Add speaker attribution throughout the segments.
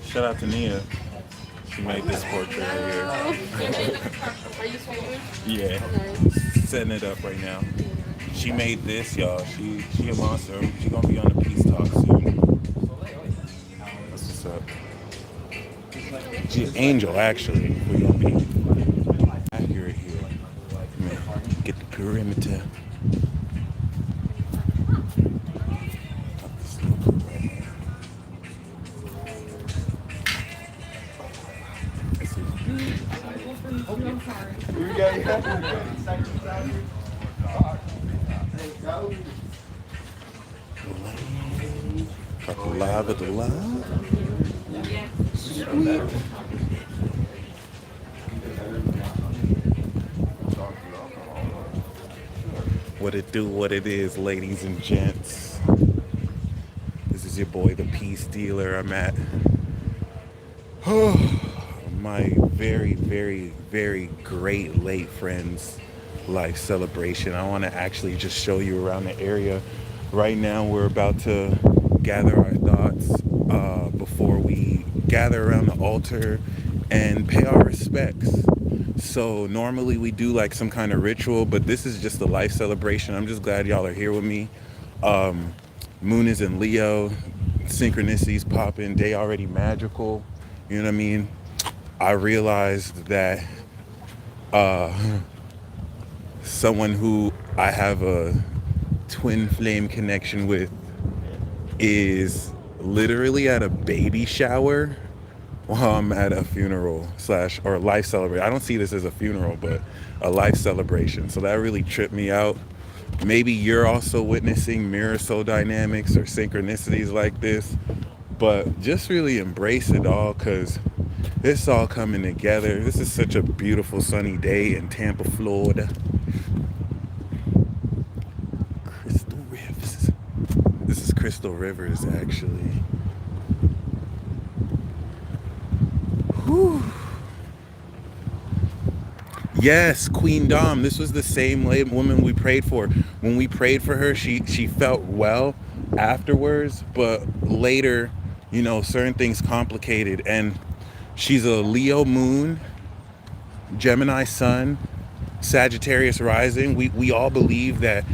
Speaker 1: Shout out to Nia. She made this portrait right here.
Speaker 2: Are you swimming?
Speaker 1: Yeah. Setting it up right now. She made this, y'all. She a monster. She gonna be on the Peace Talk soon. That's what's up. She an angel, actually. We're gonna be accurate here. Get the perimeter. Got the live at the live. Sweet. What it do, what it is, ladies and gents. This is your boy, the Peace Dealer. I'm at my very, very, very great late friend's life celebration. I want to actually just show you around the area. Right now, we're about to gather our thoughts before we gather around the altar and pay our respects. So normally we do like some kind of ritual, but this is just a life celebration. I'm just glad y'all are here with me. Moon is in Leo, synchronicities popping, day already magical. You know what I mean? I realized that someone who I have a twin flame connection with is literally at a baby shower while I'm at a funeral or life celebration. I don't see this as a funeral, but a life celebration. So that really tripped me out. Maybe you're also witnessing mirror soul dynamics or synchronicities like this, but just really embrace it all because it's all coming together. This is such a beautiful sunny day in Tampa, Florida. Crystal Rivers. This is Crystal Rivers, actually. Whew. Yes, Queen Dom. This was the same woman we prayed for. When we prayed for her, she felt well afterwards, but later, you know, certain things complicated. And she's a Leo moon, Gemini sun, Sagittarius rising. We all believe that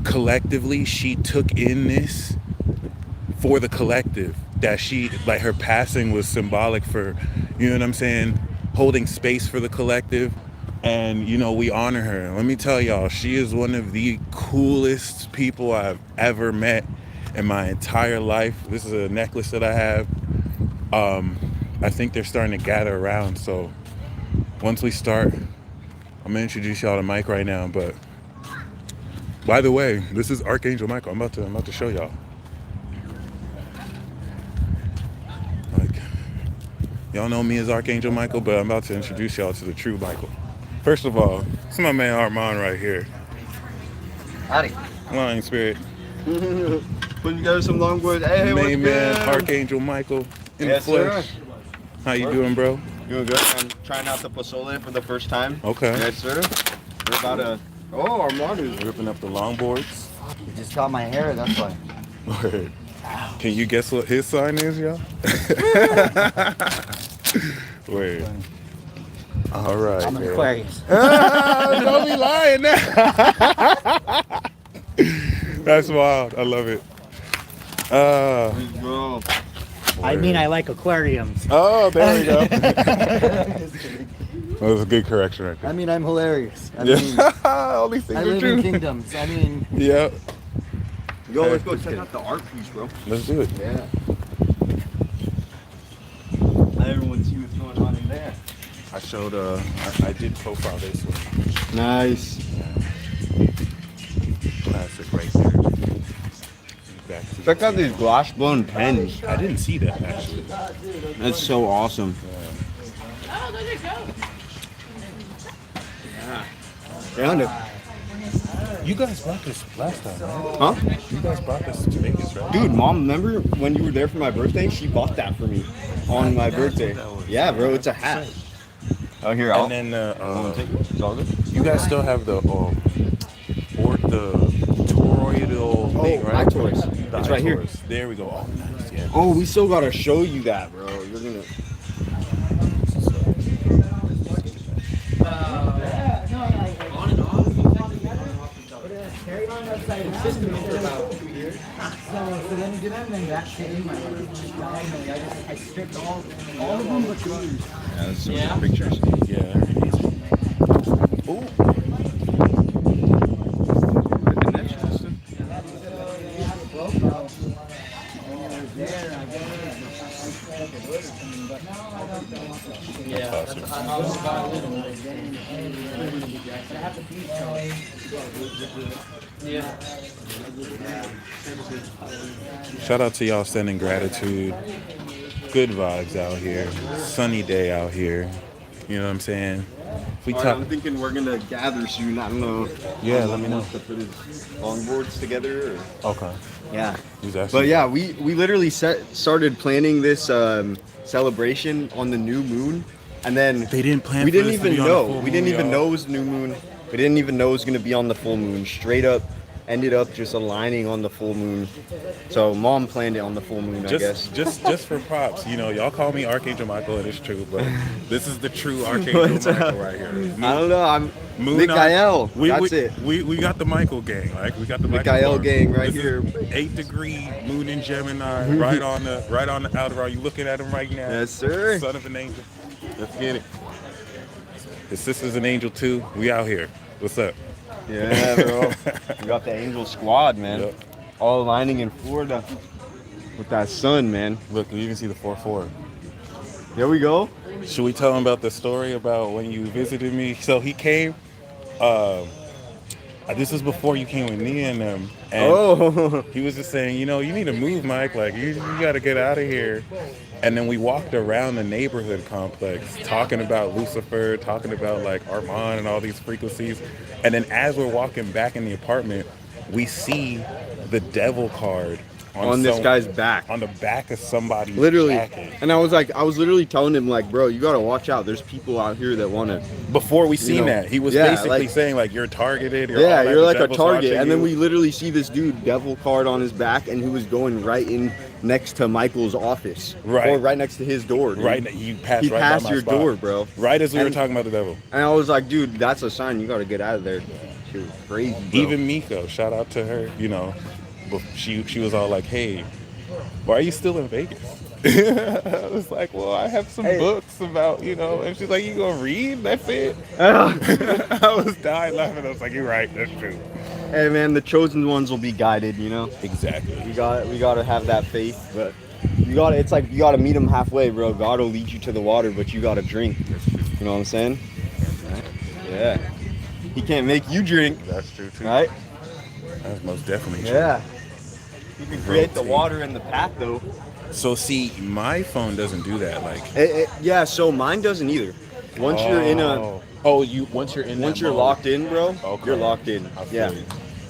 Speaker 1: collectively she took in this for the collective, that she, like, her passing was symbolic for, you know what I'm saying, holding space for the collective. And you know, we honor her. Let me tell y'all, she is one of the coolest people I've ever met in my entire life. This is a necklace that I have. I think they're starting to gather around, so once we start, I'm gonna introduce y'all to Mike right now. But by the way, this is Archangel Michael. I'm about to show y'all. Like, y'all know me as Archangel Michael, but I'm about to introduce y'all to the true Michael. First of all, it's my man Armand right here.
Speaker 3: Howdy.
Speaker 1: Lion Spirit.
Speaker 3: Putting together some longboard. Hey, what's
Speaker 1: Main
Speaker 3: good?
Speaker 1: man, Archangel Michael in the flesh.
Speaker 3: Sir.
Speaker 1: How you doing, bro?
Speaker 3: Doing good. I'm trying out the pozole for the first time.
Speaker 1: Okay.
Speaker 3: Yes, sir. We're about to... Oh, Armand is...
Speaker 1: Ripping up the longboards.
Speaker 4: You just got my hair, that's why.
Speaker 1: Word. Can you guess what his sign is, y'all? Word. All right.
Speaker 4: I'm an Aquarius.
Speaker 1: Don't be lying now. That's wild. I love it.
Speaker 3: Bro.
Speaker 4: I mean, I like aquariums.
Speaker 1: Oh, there we go. That was a good correction right there.
Speaker 4: I mean, I'm hilarious. I
Speaker 1: Yeah.
Speaker 4: mean,
Speaker 1: All these things
Speaker 4: I
Speaker 1: are
Speaker 4: live
Speaker 1: true.
Speaker 4: in kingdoms. I mean,
Speaker 1: Yep.
Speaker 3: Yo, let's go check out the art piece, bro.
Speaker 1: Let's do it.
Speaker 3: Yeah. Let everyone see what's going on in there.
Speaker 1: I showed, I did profile this one.
Speaker 3: Nice.
Speaker 1: Classic right there. Back to
Speaker 3: Check out these glass blown pens.
Speaker 1: I didn't see that, actually.
Speaker 3: That's so awesome.
Speaker 2: Oh, there you go.
Speaker 3: Yeah.
Speaker 1: You guys brought this last time, right?
Speaker 3: Huh?
Speaker 1: You guys brought this to Vegas, right?
Speaker 3: Dude, Mom, remember when you were there for my birthday? She bought that for me on my birthday. Yeah, bro, it's a hat. Oh, here, I'll.
Speaker 1: And then
Speaker 3: take it. It's all good.
Speaker 1: you guys still have the toroidal thing, right?
Speaker 3: iTaurus.
Speaker 1: The
Speaker 3: It's right here.
Speaker 1: iTaurus. There we go. Oh, nice. Yeah.
Speaker 3: Oh, we still gotta show you that, bro. You're gonna.
Speaker 4: Carry on outside the system for about 2 years. So then you do that, and then that came. I stripped all of them but these.
Speaker 3: Yeah, that's some good pictures.
Speaker 1: Yeah. Ooh. Shout out to y'all sending gratitude. Good vibes out here. Sunny day out here. You know what I'm saying? If we
Speaker 3: All right,
Speaker 1: talk,
Speaker 3: I'm thinking we're gonna gather soon. I don't know.
Speaker 1: Yeah, let me know.
Speaker 3: To put his longboards together. Or...
Speaker 1: okay.
Speaker 3: Yeah.
Speaker 1: Who's asking?
Speaker 3: But yeah, we literally started planning this celebration on the new moon, and then
Speaker 1: They didn't plan.
Speaker 3: we
Speaker 1: for
Speaker 3: didn't
Speaker 1: this to
Speaker 3: even
Speaker 1: be on the
Speaker 3: know.
Speaker 1: full
Speaker 3: We didn't
Speaker 1: moon,
Speaker 3: even
Speaker 1: y'all.
Speaker 3: know it was new moon. We didn't even know it was gonna be on the full moon. Straight up, ended up just aligning on the full moon. So Mom planned it on the full moon, I guess.
Speaker 1: Just for props, you know, y'all call me Archangel Michael, and it's true, but this is the true Archangel Michael right here.
Speaker 3: I don't know. I'm
Speaker 1: Moon
Speaker 3: Mikael. That's it.
Speaker 1: We got the Michael gang, like we got the
Speaker 3: Mikael
Speaker 1: Michael
Speaker 3: gang right
Speaker 1: This
Speaker 3: here.
Speaker 1: is 8-degree moon in Gemini, right on the outer. Are you looking at him right now?
Speaker 3: Yes, sir.
Speaker 1: Son of an angel. Let's get it. His sister's an angel too. We out here. What's up?
Speaker 3: Yeah, bro. We got the Angel Squad, man.
Speaker 1: Yep.
Speaker 3: All aligning in Florida with that sun, man.
Speaker 1: Look, you can see the 4-4.
Speaker 3: There we go.
Speaker 1: Should we tell him about the story about when you visited me? So he came. This is before you came with me and them. And he was just saying, you know, you need to move, Mike. Like you got to get out of here. And then we walked around the neighborhood complex talking about Lucifer, talking about like Armand and all these frequencies. And then as we're walking back in the apartment, we see the devil card
Speaker 3: on this guy's back.
Speaker 1: On the back of somebody's
Speaker 3: Literally.
Speaker 1: jacket.
Speaker 3: And I was literally telling him, like, bro, you gotta watch out. There's people out here that wanna.
Speaker 1: Before we seen that, he was basically
Speaker 3: like,
Speaker 1: saying like you're targeted.
Speaker 3: You're like a target. And then we literally see this dude devil card on his back, and he was going right in next to Michael's office,
Speaker 1: right,
Speaker 3: or right next to his door. Dude.
Speaker 1: Right, he passed by my
Speaker 3: your
Speaker 1: spot.
Speaker 3: door, bro.
Speaker 1: Right as we were talking about the devil.
Speaker 3: And I was like, dude, that's a sign. You gotta get out of there. She was crazy, bro.
Speaker 1: Even Meiko, shout out to her. You know, but she was all like, hey, why are you still in Vegas? I was like, well, I have some books about, you know, and she's like, you gonna read? That's it. I was dying laughing. I was like, you're right, that's true.
Speaker 3: Hey man, the chosen ones will be guided, you know.
Speaker 1: Exactly.
Speaker 3: We gotta have that faith, but it's like you gotta meet him halfway, bro. God will lead you to the water, but you gotta drink. You know what I'm saying? Yeah. He can't make you drink.
Speaker 1: That's true too.
Speaker 3: Right?
Speaker 1: That's most definitely true.
Speaker 3: Yeah. You can create the water in the path though.
Speaker 1: So see, my phone doesn't do that. Like
Speaker 3: yeah, so mine doesn't either. Once you're in a
Speaker 1: once
Speaker 3: you're locked in, bro,
Speaker 1: okay.
Speaker 3: You're locked in. Yeah.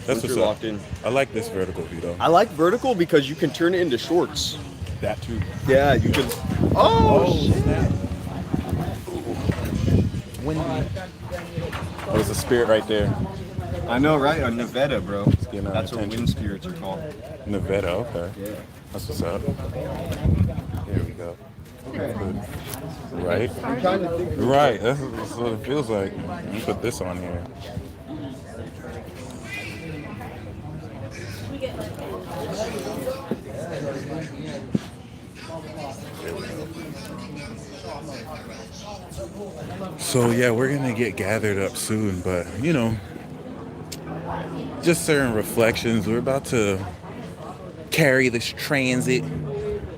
Speaker 1: That's
Speaker 3: what's
Speaker 1: you're
Speaker 3: locked in.
Speaker 1: I like this vertical view though.
Speaker 3: I like vertical because you can turn it into shorts.
Speaker 1: That too.
Speaker 3: Yeah, you can. Oh shit.
Speaker 1: Snap. Windy. There's a spirit right there.
Speaker 3: I know, right? A Nevada, bro.
Speaker 1: Getting our
Speaker 3: That's what
Speaker 1: attention.
Speaker 3: wind spirits are called.
Speaker 1: Nevada, okay.
Speaker 3: Yeah.
Speaker 1: That's what's up. Here we go. Right?
Speaker 3: I'm trying to think.
Speaker 1: Right. That's what it feels like. Let me put this on here. So yeah, we're gonna get gathered up soon, but you know, just certain reflections. We're about to carry this transit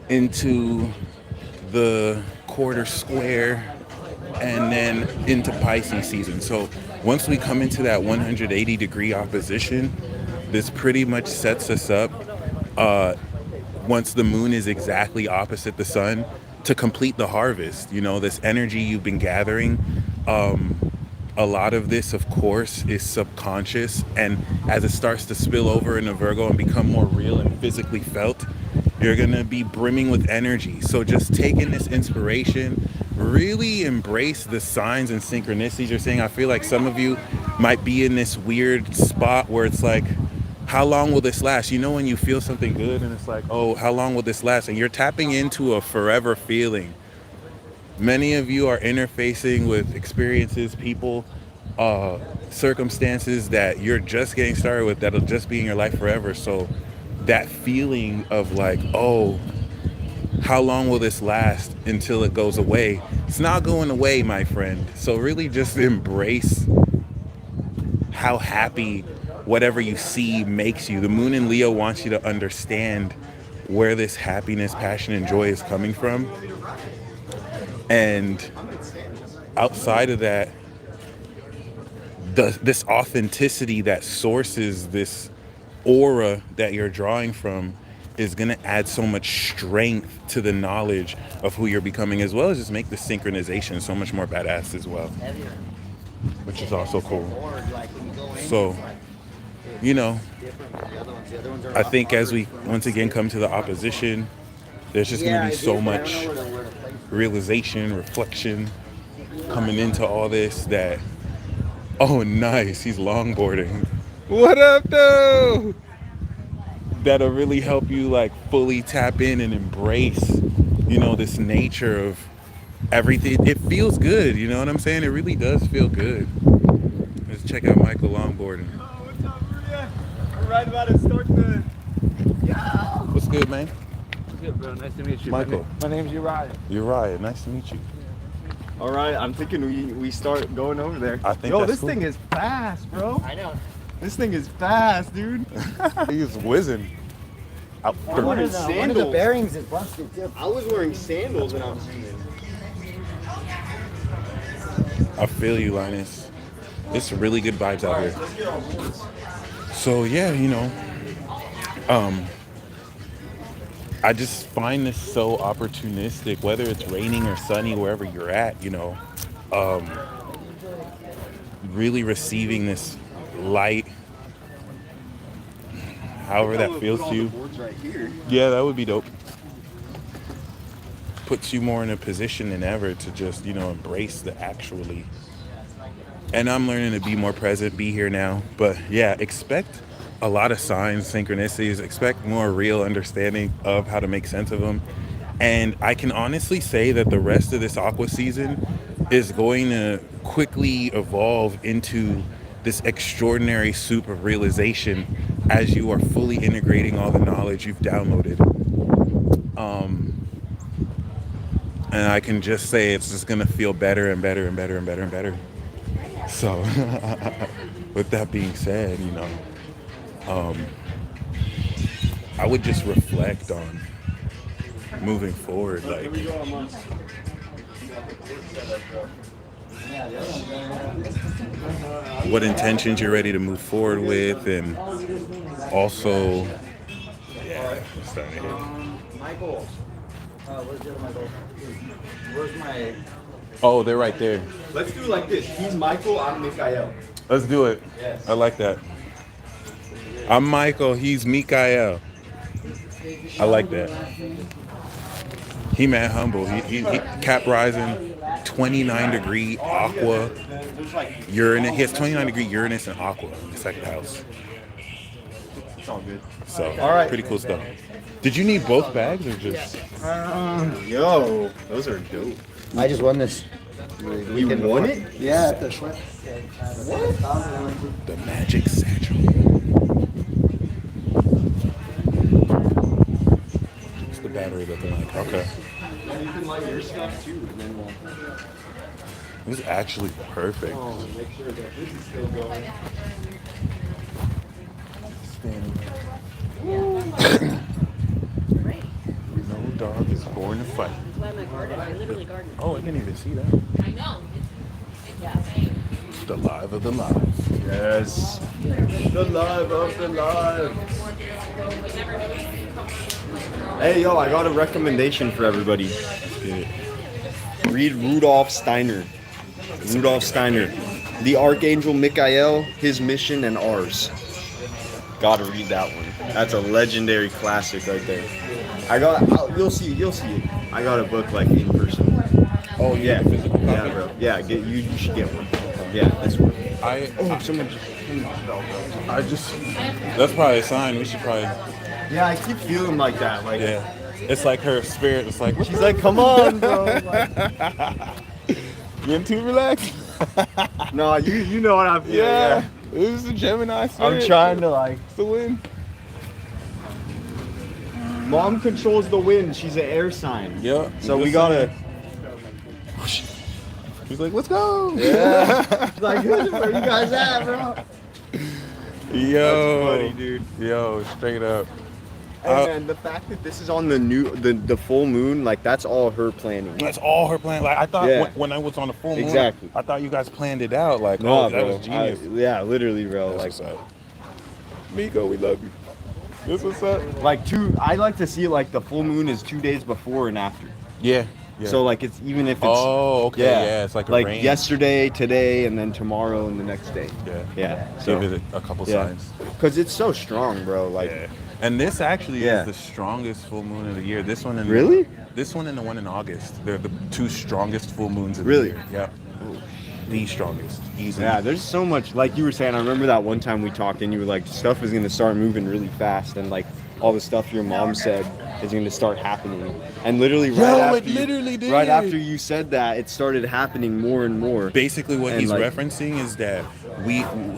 Speaker 1: into the quarter square and then into Pisces season. So once we come into that 180-degree opposition, this pretty much sets us up once the moon is exactly opposite the sun to complete the harvest. You know, this energy you've been gathering a lot of this, of course, is subconscious. And as it starts to spill over into Virgo and become more real and physically felt, you're going to be brimming with energy. So just taking this inspiration, really embrace the signs and synchronicities you're saying. I feel like some of you might be in this weird spot where it's like, how long will this last? You know, when you feel something good and it's like, oh, how long will this last? And you're tapping into a forever feeling. Many of you are interfacing with experiences, people, circumstances that you're just getting started with that'll just be in your life forever. So that feeling of like, oh, how long will this last until it goes away? It's not going away, my friend. So really just embrace how happy whatever you see makes you. The moon in Leo wants you to understand where this happiness, passion, and joy is coming from. And outside of that, this authenticity that sources this aura that you're drawing from is going to add so much strength to the knowledge of who you're becoming, as well as just make the synchronization so much more badass as well, which is also cool. So, you know, I think as we once again come to the opposition, there's just going to be so much realization, reflection coming into all this that, oh, nice, he's longboarding. What up, though? That'll really help you like fully tap in and embrace, you know, this nature of everything. It feels good, you know what I'm saying? It really does feel good. Let's check out Michael longboarding.
Speaker 3: Oh, what's up, Maria? We're right about to start the...
Speaker 1: What's good, man?
Speaker 5: Good, bro. Nice to meet you.
Speaker 1: Michael.
Speaker 5: My name's Uriah.
Speaker 1: Uriah, nice to meet you.
Speaker 3: All right, I'm thinking we start going over there.
Speaker 1: I think
Speaker 3: Yo,
Speaker 1: that's
Speaker 3: this
Speaker 1: cool.
Speaker 3: thing is fast, bro.
Speaker 4: I know.
Speaker 3: This thing is fast, dude.
Speaker 1: He's whizzing. Out
Speaker 3: One
Speaker 4: One
Speaker 3: of
Speaker 4: of
Speaker 3: the
Speaker 4: the
Speaker 3: sandals.
Speaker 4: bearings is busted too.
Speaker 3: I was wearing sandals when I was seeing it.
Speaker 1: I feel you, Linus. It's really good vibes out here. So yeah, you know, I just find this so opportunistic, whether it's raining or sunny, wherever you're at, you know, really receiving this light, however that feels to you.
Speaker 3: Right here.
Speaker 1: Yeah, that would be dope. Puts you more in a position than ever to just, you know, embrace the actually. And I'm learning to be more present, be here now. But yeah, expect a lot of signs, synchronicities, expect more real understanding of how to make sense of them. And I can honestly say that the rest of this aqua season is going to quickly evolve into this extraordinary soup of realization as you are fully integrating all the knowledge you've downloaded. And I can just say it's just gonna feel better and better and better and better and better. So, with that being said, you know, I would just reflect on moving forward, like what intentions you're ready to move forward with, and also, yeah, I'm starting to hit.
Speaker 4: Michael. Where's the other Michael? Where's my...
Speaker 1: Oh, they're right there.
Speaker 3: Let's do like this. He's Michael, I'm Mikael.
Speaker 1: Let's do it.
Speaker 3: Yes.
Speaker 1: I like that. I'm Michael, he's Mikael. I like that. He mad humble. He cap rising, 29-degree aqua Uranus. He has 29-degree Uranus and aqua in the second house.
Speaker 3: It's all good.
Speaker 1: So,
Speaker 3: All right.
Speaker 1: pretty cool stuff. Did you need both bags or just?
Speaker 3: Yo, those are dope.
Speaker 4: I just won this.
Speaker 3: You won it?
Speaker 4: Yeah, at the Schwinn.
Speaker 1: The magic satchel. What's the battery looking like? Okay.
Speaker 3: Yeah, you can light your stuff too, and then we'll...
Speaker 1: This is actually perfect.
Speaker 3: Oh, make sure that this is still going.
Speaker 1: No dog is born to fight.
Speaker 2: Why am I garden? I literally garden.
Speaker 1: Oh, I didn't even see that.
Speaker 2: I know. Yeah.
Speaker 1: The live of the live.
Speaker 3: Yes. The live of the live. Hey, yo, I got a recommendation for everybody.
Speaker 1: Let's get it.
Speaker 3: Read Rudolf Steiner. Rudolf Steiner. The Archangel Michael, his mission and ours. Gotta read that one. That's a legendary classic right there. You'll see it. I got a book like in person.
Speaker 1: Oh, you
Speaker 3: Yeah,
Speaker 1: got a physical copy?
Speaker 3: yeah, bro. Yeah, you should get one. Yeah, this one. Someone just.
Speaker 1: That's probably a sign. We should probably.
Speaker 3: Yeah, I keep feeling like that. Like,
Speaker 1: Yeah. It's like her spirit. It's like,
Speaker 3: she's like, come on, bro. Like,
Speaker 1: getting too relaxed.
Speaker 3: no, you know what I'm feeling.
Speaker 1: Yeah. This is the Gemini spirit.
Speaker 3: I'm trying to like.
Speaker 1: It's the wind.
Speaker 3: Mom controls the wind. She's an air sign.
Speaker 1: Yeah.
Speaker 3: So we gotta.
Speaker 1: He's like, let's go.
Speaker 3: Yeah. Like, where you guys at, bro?
Speaker 1: Yo.
Speaker 3: That's funny, dude.
Speaker 1: Yo, straight up.
Speaker 3: And the fact that this is on the full moon, like that's all her planning.
Speaker 1: That's all her plan. Like I thought
Speaker 3: Yeah.
Speaker 1: when I was on the full moon,
Speaker 3: Exactly.
Speaker 1: I thought you guys planned it out. Like,
Speaker 3: No,
Speaker 1: that
Speaker 3: bro.
Speaker 1: was genius.
Speaker 3: Yeah, literally, bro.
Speaker 1: That's
Speaker 3: Like,
Speaker 1: what's up. Meiko, we love you. This what's up.
Speaker 3: I like to see it like the full moon is 2 days before and after.
Speaker 1: Yeah. Yeah.
Speaker 3: So like it's even if it's
Speaker 1: oh, okay. Yeah, it's like a range.
Speaker 3: yesterday, today, and then tomorrow and the next day.
Speaker 1: Yeah.
Speaker 3: Yeah. So
Speaker 1: Give it a couple
Speaker 3: yeah.
Speaker 1: signs.
Speaker 3: Because it's so strong, bro. Like
Speaker 1: Yeah. And this actually
Speaker 3: Yeah.
Speaker 1: is the strongest full moon of the year. This one and
Speaker 3: Really?
Speaker 1: This one and the one in August. They're the two strongest full moons of
Speaker 3: Really?
Speaker 1: the year. Yeah. The strongest. Easily.
Speaker 3: yeah, there's so much. Like you were saying, I remember that one time we talked and you were like, stuff is gonna start moving really fast, and like all the stuff your mom said is gonna start happening. And literally right after you said that, it started happening more and more.
Speaker 1: Basically what
Speaker 3: And,
Speaker 1: he's
Speaker 3: like-
Speaker 1: referencing is that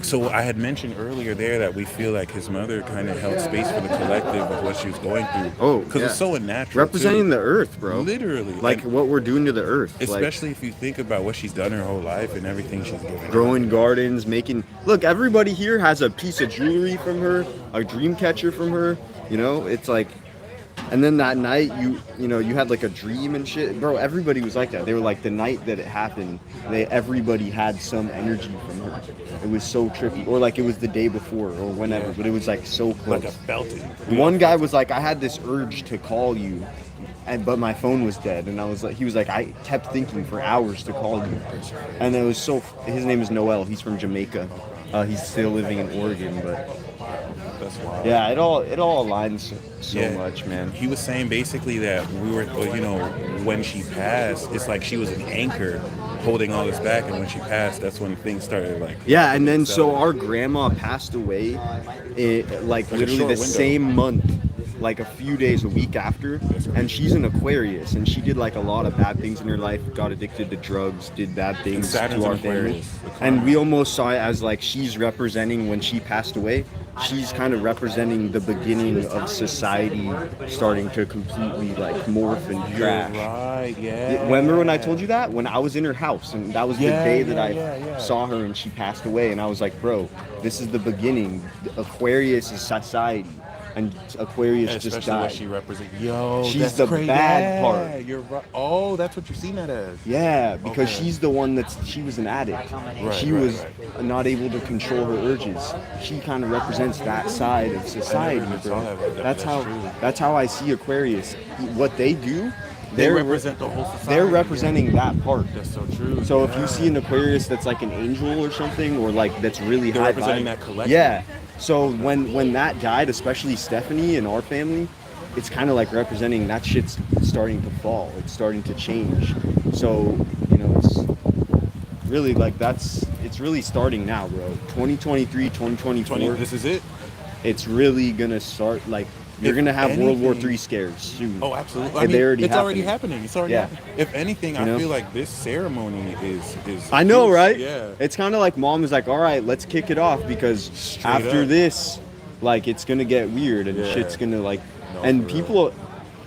Speaker 1: so I had mentioned earlier there that we feel like his mother kind of held space for the collective with what she was going through.
Speaker 3: Oh,
Speaker 1: because
Speaker 3: yeah.
Speaker 1: it's so unnatural.
Speaker 3: Representing
Speaker 1: too.
Speaker 3: the earth, bro.
Speaker 1: Literally.
Speaker 3: Like
Speaker 1: And
Speaker 3: what we're doing to the earth.
Speaker 1: especially if you think about what she's done her whole life and everything she's given.
Speaker 3: Like growing gardens, look, everybody here has a piece of jewelry from her, a dream catcher from her. You know, it's like, and then that night you had like a dream and shit, bro. Everybody was like that. They were like the night that it happened, everybody had some energy from her. It was so trippy, or like it was the day before or whenever, but it was like so close.
Speaker 1: Like I felt it.
Speaker 3: One guy was like, I had this urge to call you, but my phone was dead, and he was like, I kept thinking for hours to call you, and it was so. His name is Noel. He's from Jamaica. He's still living in Oregon, but
Speaker 1: That's wild.
Speaker 3: yeah, it all aligns so
Speaker 1: Yeah.
Speaker 3: much, man.
Speaker 1: He was saying basically that we were, when she passed, it's like she was an anchor holding all this back, and when she passed, that's when things started like.
Speaker 3: Yeah, and then so our grandma passed away, like
Speaker 1: a
Speaker 3: literally
Speaker 1: short
Speaker 3: the
Speaker 1: window.
Speaker 3: same month, like a few days, a week after, and she's an Aquarius, and she did like a lot of bad things in her life, got addicted to drugs, did bad things
Speaker 1: Saturn's
Speaker 3: to our
Speaker 1: an
Speaker 3: family,
Speaker 1: Aquarius.
Speaker 3: and we almost saw it as like she's representing when she passed away. She's kind of representing the beginning of society starting to completely like morph and
Speaker 1: You're
Speaker 3: crash.
Speaker 1: right. Yeah.
Speaker 3: Remember when I told you that? When I was in her house, and that was the
Speaker 1: Yeah,
Speaker 3: day that
Speaker 1: yeah.
Speaker 3: I saw her and she passed away, and I was like, bro, this is the beginning. Aquarius is society, and Aquarius just
Speaker 1: Especially what
Speaker 3: died.
Speaker 1: she represents. Yo,
Speaker 3: She's
Speaker 1: that's
Speaker 3: the
Speaker 1: crazy.
Speaker 3: bad
Speaker 1: Yeah,
Speaker 3: part.
Speaker 1: You're right. Oh, that's what you've seen that as.
Speaker 3: Yeah, because
Speaker 1: Okay.
Speaker 3: she's the one she was an addict. She
Speaker 1: right,
Speaker 3: was not able to control her urges. She kind of represents that side of society,
Speaker 1: I never even
Speaker 3: bro.
Speaker 1: saw that, but
Speaker 3: That's
Speaker 1: that's true.
Speaker 3: that's how I see Aquarius. What they do,
Speaker 1: They represent the whole society.
Speaker 3: they're representing that part.
Speaker 1: That's so true.
Speaker 3: So if
Speaker 1: yeah.
Speaker 3: you see an Aquarius that's like an angel or something, or like that's really
Speaker 1: They're
Speaker 3: high
Speaker 1: representing
Speaker 3: vibe,
Speaker 1: that collective.
Speaker 3: yeah. So when that died, especially Stephanie and our family, it's kind of like representing that shit's starting to fall. It's starting to change. So it's really like it's really starting now, bro. 2023, 2024.
Speaker 1: This is it.
Speaker 3: It's really gonna start like. You're
Speaker 1: If
Speaker 3: gonna have World War
Speaker 1: anything-
Speaker 3: III scares soon.
Speaker 1: Oh, absolutely.
Speaker 3: And they're already
Speaker 1: it's already
Speaker 3: happening.
Speaker 1: happening. It's already
Speaker 3: Yeah.
Speaker 1: happening. If anything, I
Speaker 3: know?
Speaker 1: feel like this ceremony is.
Speaker 3: I know,
Speaker 1: huge.
Speaker 3: right?
Speaker 1: Yeah.
Speaker 3: It's kind of like mom is like, all right, let's kick it off because
Speaker 1: Straight
Speaker 3: after
Speaker 1: up.
Speaker 3: this, like it's gonna get weird and
Speaker 1: Yeah.
Speaker 3: shit's gonna like,
Speaker 1: No,
Speaker 3: and
Speaker 1: for real.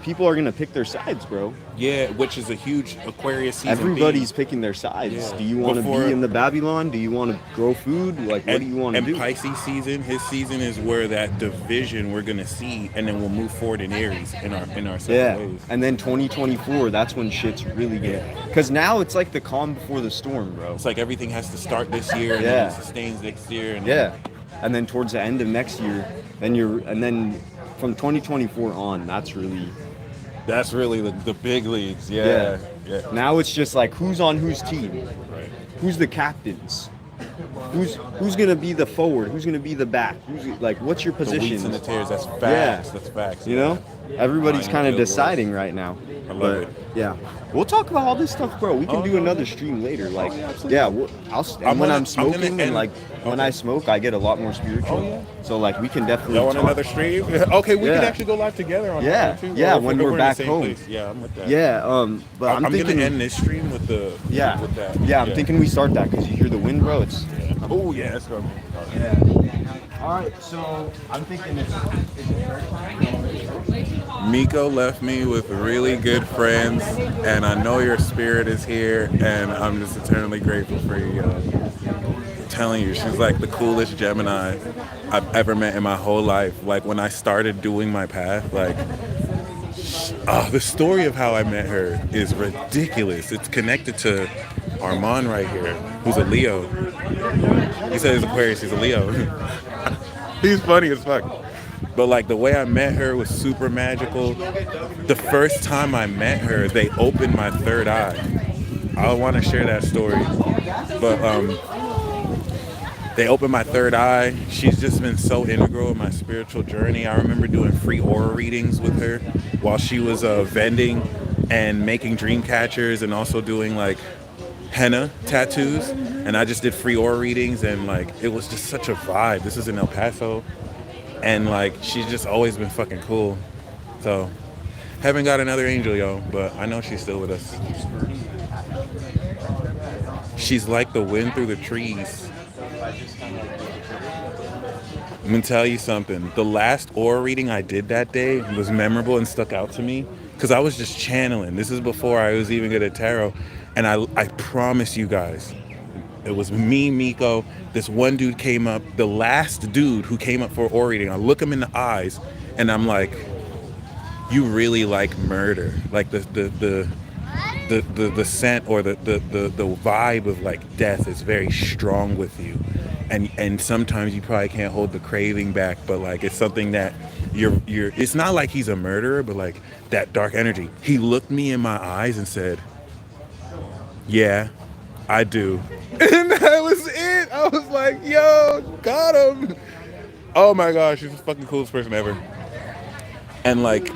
Speaker 3: people are gonna pick their sides, bro.
Speaker 1: Yeah, which is a huge Aquarius season.
Speaker 3: Everybody's
Speaker 1: theme.
Speaker 3: picking their sides.
Speaker 1: Yeah.
Speaker 3: Do you want to
Speaker 1: Before-
Speaker 3: be in the Babylon? Do you want to grow food? Like, what do you want to
Speaker 1: and
Speaker 3: do?
Speaker 1: Pisces season, his season is where that division we're gonna see, and then we'll move forward in Aries in our
Speaker 3: Yeah,
Speaker 1: separate ways.
Speaker 3: and then 2024, that's when shit's really good. Because now it's like the calm before the storm, bro.
Speaker 1: It's like everything has to start this year, and
Speaker 3: Yeah.
Speaker 1: then it sustains next year. And
Speaker 3: Yeah, and then towards the end of next year, and then from 2024 on, that's really.
Speaker 1: that's really the big leagues. Yeah.
Speaker 3: Now it's just like who's on whose team,
Speaker 1: Right.
Speaker 3: who's the captains, who's gonna be the forward? Who's gonna be the back? Like, what's your
Speaker 1: The
Speaker 3: position?
Speaker 1: wheats and the tares. That's facts.
Speaker 3: Yeah.
Speaker 1: That's facts.
Speaker 3: You know, everybody's
Speaker 1: Mine
Speaker 3: kind of
Speaker 1: feel worse.
Speaker 3: deciding right now.
Speaker 1: I love
Speaker 3: But
Speaker 1: it.
Speaker 3: yeah, we'll talk about all this stuff, bro. We can do another stream later. Like, yeah, and when I'm smoking and like when I smoke, I get a lot more spiritual.
Speaker 1: Oh, yeah.
Speaker 3: So like, we can definitely.
Speaker 1: Y'all want
Speaker 3: talk.
Speaker 1: another stream? Okay, we
Speaker 3: Yeah.
Speaker 1: can actually go live together on
Speaker 3: Yeah.
Speaker 1: that too.
Speaker 3: Yeah,
Speaker 1: Or if
Speaker 3: when
Speaker 1: if
Speaker 3: we're
Speaker 1: in the
Speaker 3: back
Speaker 1: same
Speaker 3: home.
Speaker 1: place. Yeah, I'm with that.
Speaker 3: Yeah, but I'm thinking.
Speaker 1: gonna end this stream with the.
Speaker 3: Yeah,
Speaker 1: With that.
Speaker 3: yeah, I'm thinking we start that because you hear the wind, bro. It's.
Speaker 1: Oh yeah, that's gonna be.
Speaker 3: Yeah. All right, so I'm thinking it's
Speaker 1: Meiko left me with really good friends, and I know your spirit is here, and I'm just eternally grateful for you. I'm telling you, she's like the coolest Gemini I've ever met in my whole life. Like when I started doing my path, like the story of how I met her is ridiculous. It's connected to Armand right here, who's a Leo. He said he's Aquarius, he's a Leo. He's funny as fuck. But like the way I met her was super magical. The first time I met her, they opened my third eye. I want to share that story. But they opened my third eye. She's just been so integral in my spiritual journey. I remember doing free aura readings with her while she was vending and making dream catchers and also doing like henna tattoos. And I just did free aura readings and like it was just such a vibe. This is in El Paso. And like she's just always been fucking cool. So haven't got another angel, yo, but I know she's still with us. She's like the wind through the trees. I'm gonna tell you something. The last aura reading I did that day was memorable and stuck out to me because I was just channeling. This is before I was even good at tarot. And I promise you guys, it was me, Meiko. This one dude came up, the last dude who came up for aura reading. I look him in the eyes and I'm like, you really like murder. Like the scent or the vibe of like death is very strong with you. And sometimes you probably can't hold the craving back, but like it's something that you're it's not like he's a murderer, but like that dark energy. He looked me in my eyes and said, yeah, I do. And that was it. I was like, yo, got him. Oh my gosh, he's the fucking coolest person ever. And like,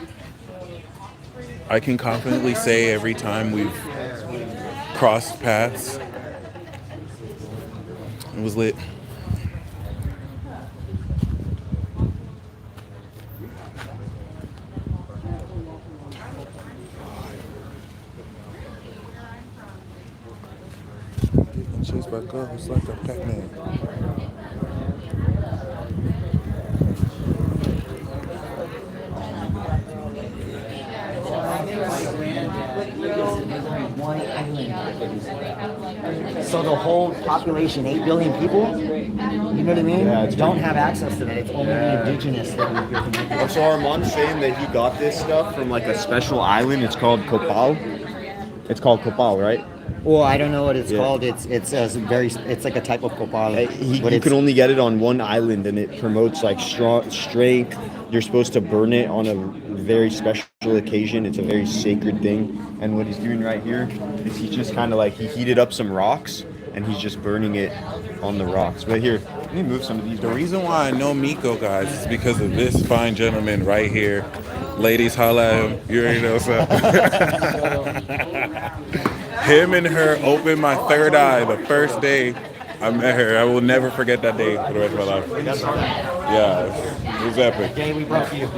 Speaker 1: I can confidently say every time we've crossed paths, it was lit. Chase back up, it's like a Pac-Man.
Speaker 4: So the whole population, 8 billion people, you know what I mean?
Speaker 3: Yeah, it's
Speaker 4: don't
Speaker 3: pretty-
Speaker 4: have access to that. It's only the indigenous that you're connected.
Speaker 3: So Armand's saying that he got this stuff from like a special island. It's called Copal. It's called Copal, right?
Speaker 4: Well, I don't know what it's
Speaker 3: Yeah.
Speaker 4: called. It's it's like a type of copal.
Speaker 3: You
Speaker 4: but
Speaker 3: can only get it on one island, and it promotes like strength. You're supposed to burn it on a very special occasion. It's a very sacred thing. And what he's doing right here is he's just kind of like he heated up some rocks, and he's just burning it on the rocks. But here, let me move some of these.
Speaker 1: The reason why I know Meiko, guys, is because of this fine gentleman right here. Ladies, holla at him. You already know what's up. Him and her opened my third eye the first day I met her. I will never forget that day for the rest of my life. Yeah, it was epic.
Speaker 4: The day we broke you.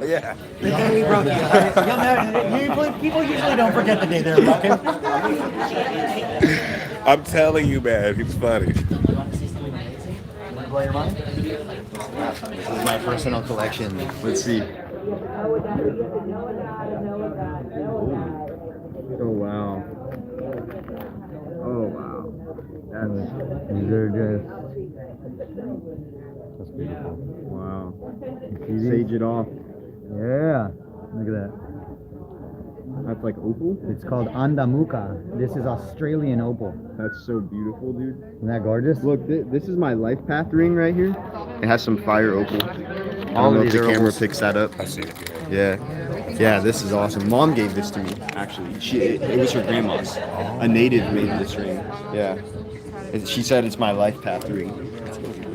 Speaker 1: Yeah.
Speaker 4: The day we broke you. People usually don't forget the day they're broken.
Speaker 1: I'm telling you, man, he's funny.
Speaker 4: Blow your mind? This is my personal collection.
Speaker 3: Let's see. Oh wow. Oh wow. These are just.
Speaker 1: That's beautiful.
Speaker 3: Wow. Sage it off.
Speaker 4: Yeah. Look at that.
Speaker 3: That's like opal?
Speaker 4: It's called Andamuka. This is Australian opal.
Speaker 3: That's so beautiful, dude.
Speaker 4: Isn't that gorgeous?
Speaker 3: Look, this is my life path ring right here. It has some fire opal. I
Speaker 4: All
Speaker 3: don't know
Speaker 4: of
Speaker 3: if
Speaker 4: these
Speaker 3: the
Speaker 4: are
Speaker 3: camera
Speaker 4: opals.
Speaker 3: picks that up.
Speaker 1: I see it.
Speaker 3: Yeah. Yeah, this is awesome. Mom gave this to me, actually. It was her grandma's. A native made this ring. Yeah. She said it's my life path ring.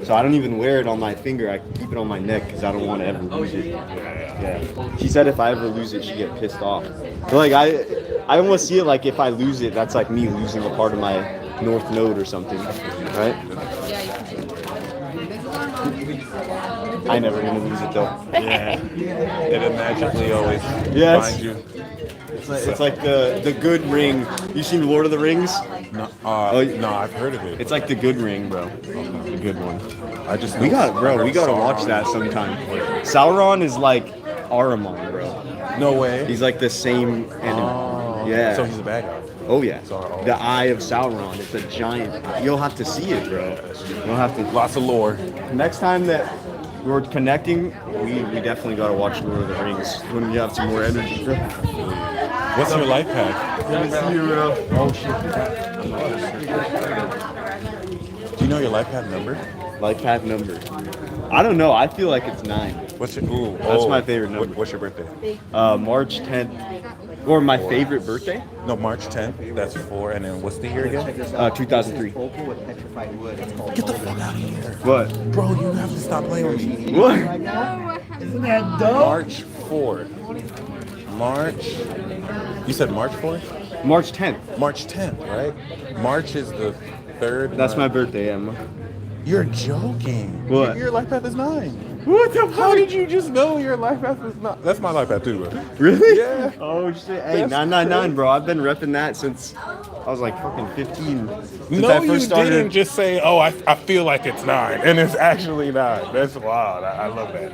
Speaker 3: So I don't even wear it on my finger. I keep it on my neck because I don't want to ever lose it. Yeah. She said if I ever lose it, she'd get pissed off. But like I almost see it like if I lose it, that's like me losing a part of my north node or something, right? I never gonna lose it though.
Speaker 1: Yeah. It'll magically always
Speaker 3: Yes.
Speaker 1: find you.
Speaker 3: It's like the good ring. You seen Lord of the Rings?
Speaker 1: No,
Speaker 3: no,
Speaker 1: I've heard of it.
Speaker 3: It's like the good ring, bro. The good one.
Speaker 1: I just
Speaker 3: We gotta
Speaker 1: Sauron.
Speaker 3: watch that sometime. Sauron is like Ahriman, bro.
Speaker 1: No way.
Speaker 3: He's like the same enemy.
Speaker 1: Oh,
Speaker 3: Yeah.
Speaker 1: So he's a bad guy.
Speaker 3: Oh yeah.
Speaker 1: Sauron.
Speaker 3: The Eye of Sauron. It's a giant. You'll have to see it, bro. You'll have to.
Speaker 1: Lots of lore.
Speaker 3: Next time that we're connecting, we definitely gotta watch Lord of the Rings when you have some more energy, bro.
Speaker 1: What's your life path?
Speaker 3: Good to see you, bro. Oh shit.
Speaker 1: Do you know your life path number?
Speaker 3: Life path number. I don't know. I feel like it's 9.
Speaker 1: What's your? Ooh,
Speaker 3: That's my favorite number.
Speaker 1: What's your birthday?
Speaker 3: March 10th. Or my favorite birthday?
Speaker 1: No, March 10th. That's 4. And then what's the year again?
Speaker 3: 2003.
Speaker 1: Get the fuck out of here,
Speaker 3: What?
Speaker 1: bro! You have to stop playing with me.
Speaker 3: What?
Speaker 4: Isn't that dope?
Speaker 1: March 4th. March. You said March 4th?
Speaker 3: March 10th.
Speaker 1: March 10th, right? March is the 3rd.
Speaker 3: That's my
Speaker 1: month.
Speaker 3: birthday, Emma.
Speaker 1: You're joking.
Speaker 3: What?
Speaker 1: Your life path is 9.
Speaker 3: What the
Speaker 1: How did you just know your life path was 9? That's my life path too, bro.
Speaker 3: Really?
Speaker 1: Yeah.
Speaker 3: Oh shit. Hey,
Speaker 1: That's
Speaker 3: 999, bro. I've been repping that since I was like fucking 15. Since
Speaker 1: No,
Speaker 3: I
Speaker 1: you
Speaker 3: first started.
Speaker 1: didn't just say, "Oh, I feel like it's 9," and it's actually 9. That's wild. I love that.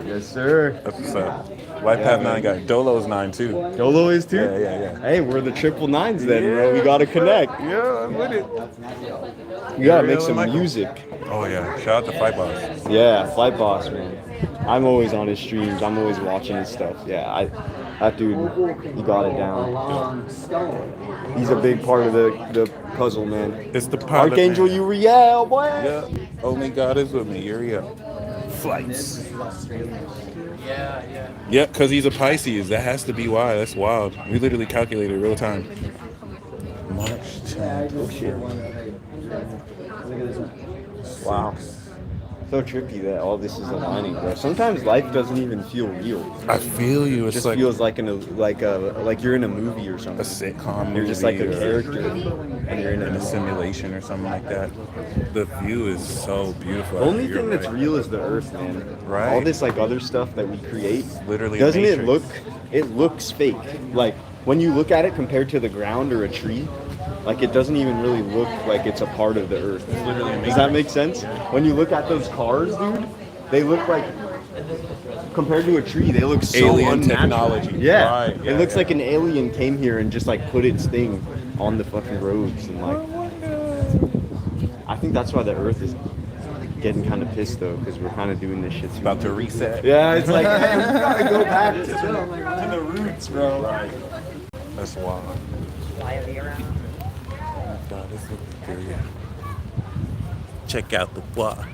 Speaker 3: Yes, sir.
Speaker 1: That's what's up. Life path 9 guy. Dolo's 9 too.
Speaker 3: Dolo is too?
Speaker 1: Yeah.
Speaker 3: Hey, we're the triple nines then, bro. We gotta connect.
Speaker 1: Yeah, I'm with it.
Speaker 3: We gotta
Speaker 1: Real
Speaker 3: make some
Speaker 1: Michael.
Speaker 3: music.
Speaker 1: Oh yeah. Shout out to Fight Boss.
Speaker 3: Yeah, Flight Boss, man. I'm always on his streams. I'm always watching his stuff. Yeah, that dude, he got it down. He's a big part of the puzzle, man.
Speaker 1: It's the pilot,
Speaker 3: Archangel
Speaker 1: man.
Speaker 3: Uriel, boy.
Speaker 1: Yeah. Only God is with me. Uriel. Flights. Yeah, because he's a Pisces. That has to be why. That's wild. We literally calculated real time. March 10th.
Speaker 3: Oh shit. Wow. So trippy that all this is aligning, bro. Sometimes life doesn't even feel real.
Speaker 1: I feel you.
Speaker 3: It
Speaker 1: It's
Speaker 3: just
Speaker 1: like
Speaker 3: feels like like you're in a movie or
Speaker 1: a
Speaker 3: something.
Speaker 1: sitcom.
Speaker 3: You're just like a
Speaker 1: movie or
Speaker 3: character, and you're in
Speaker 1: in a
Speaker 3: a
Speaker 1: simulation or something like that. The view is so beautiful.
Speaker 3: The only
Speaker 1: You're
Speaker 3: thing that's
Speaker 1: right.
Speaker 3: real is the earth, man.
Speaker 1: Right.
Speaker 3: All this like other stuff that we create,
Speaker 1: Literally
Speaker 3: doesn't it
Speaker 1: Matrix.
Speaker 3: look? It looks fake. Like when you look at it compared to the ground or a tree, like it doesn't even really look like it's a part of the earth. Does that make sense? When you look at those cars, dude, they look like compared to a tree, they look so
Speaker 1: Alien
Speaker 3: unnatural.
Speaker 1: technology.
Speaker 3: Yeah.
Speaker 1: Right, yeah,
Speaker 3: It looks
Speaker 1: yeah.
Speaker 3: like an alien came here and just like put its thing on the fucking roads and like. I think that's why the earth is getting kind of pissed though, because we're kind of doing this shit too.
Speaker 1: About to reset.
Speaker 3: Yeah, it's like, hey, we gotta go back to the roots, bro.
Speaker 1: Right. That's wild. God, this looks good. Check out the plot.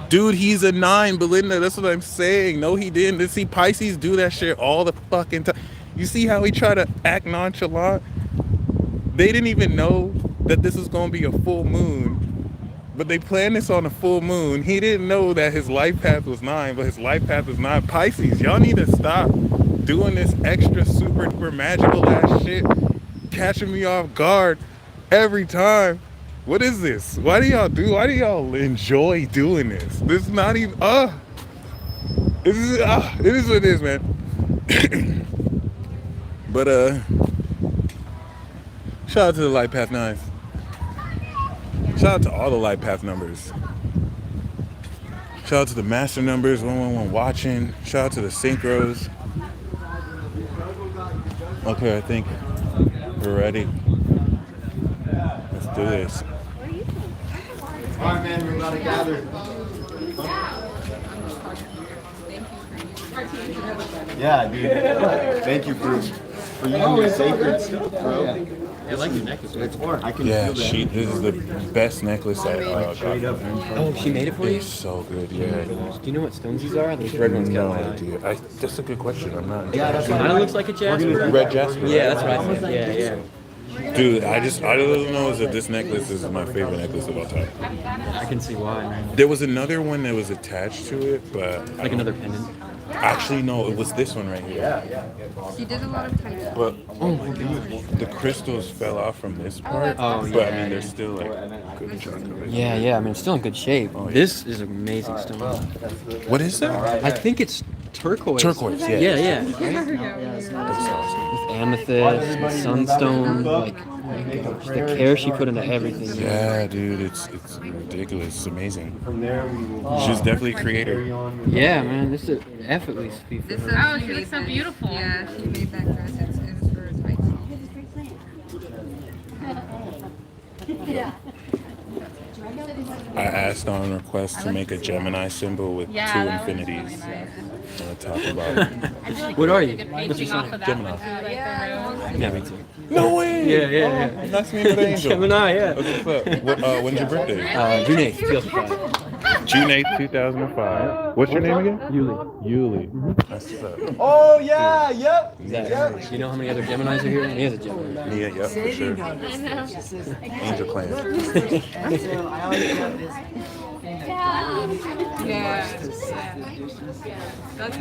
Speaker 1: Dude, he's a 9, Belinda. That's what I'm saying. No, he didn't. See, Pisces do that shit all the fucking time. You see how he tried to act nonchalant? They didn't even know that this was going to be a full moon. But they planned this on a full moon. He didn't know that his life path was 9, but his life path was 9. Pisces, y'all need to stop doing this extra super duper magical ass shit. Catching me off guard every time. What is this? Why do y'all enjoy doing this? This is not even, it is what it is, man. But, shout out to the Light Path 9s. Shout out to all the Light Path numbers. Shout out to the master numbers, 111 watching. Shout out to the synchros. Okay, I think we're ready. Let's do this.
Speaker 3: All right, man, we're about to gather. Yeah, dude. Thank you for using your sacred stuff, bro.
Speaker 5: I like your necklace.
Speaker 3: I can
Speaker 1: Yeah,
Speaker 3: feel that.
Speaker 1: this is the best necklace I got.
Speaker 5: Oh, she made it for you?
Speaker 1: It's so good, yeah.
Speaker 5: Do you know what stones these are? Those red ones
Speaker 1: No
Speaker 5: got
Speaker 1: idea. That's a good question. I'm not.
Speaker 5: Kind of looks like a jasper.
Speaker 1: Red jasper.
Speaker 5: Yeah, that's what I said. Yeah.
Speaker 1: Dude, I don't know is that this necklace is my favorite necklace of all time.
Speaker 5: I can see why, man.
Speaker 1: There was another one that was attached to it, but
Speaker 5: Like another pendant.
Speaker 1: actually no, it was this one right here.
Speaker 6: She did a lot of types.
Speaker 1: But the crystals fell off from this part.
Speaker 5: Oh,
Speaker 1: But I mean, they're still like a good chunk of it.
Speaker 5: Yeah, I mean, it's still in good shape.
Speaker 1: Oh, yeah.
Speaker 5: This is amazing stone.
Speaker 1: What is that?
Speaker 5: I think it's turquoise.
Speaker 1: Turquoise, yeah.
Speaker 5: Yeah.
Speaker 1: That's awesome.
Speaker 5: With amethyst, sunstone, like, oh my gosh, the care she put into everything.
Speaker 1: Yeah, dude, it's ridiculous. It's amazing.
Speaker 3: From there, we will
Speaker 1: She's definitely a creator.
Speaker 5: Yeah, man, this is effortlessly for
Speaker 6: This
Speaker 5: her.
Speaker 6: is
Speaker 2: Oh,
Speaker 6: she
Speaker 2: she
Speaker 6: made
Speaker 2: looks so
Speaker 6: this.
Speaker 2: beautiful.
Speaker 6: Yeah, she made that dress. It was for a tight.
Speaker 1: I asked on request to make a Gemini symbol with
Speaker 2: Yeah,
Speaker 1: two
Speaker 2: that was
Speaker 1: infinities.
Speaker 2: really nice.
Speaker 1: I'm gonna talk about it.
Speaker 2: I feel like
Speaker 5: What are
Speaker 2: there's a
Speaker 5: you?
Speaker 2: good
Speaker 5: What's
Speaker 2: painting
Speaker 5: your
Speaker 2: off
Speaker 5: sign?
Speaker 2: of that
Speaker 1: Gemini.
Speaker 2: one too, like the rose.
Speaker 5: Yeah, me too.
Speaker 1: No way!
Speaker 5: Yeah.
Speaker 1: That's me with Angel.
Speaker 5: Gemini, yeah.
Speaker 1: What's up? What, when's your birthday?
Speaker 5: June 8th, 2005.
Speaker 1: June 8th, 2005. What's your name again?
Speaker 5: Yuli.
Speaker 1: Yuli. That's what's up.
Speaker 3: Oh yeah, yep.
Speaker 5: You know how many other Geminis are here? He has a Gemini.
Speaker 1: Yeah, yep, for sure. Angel Clan.
Speaker 4: And so I always have this thing that
Speaker 6: That's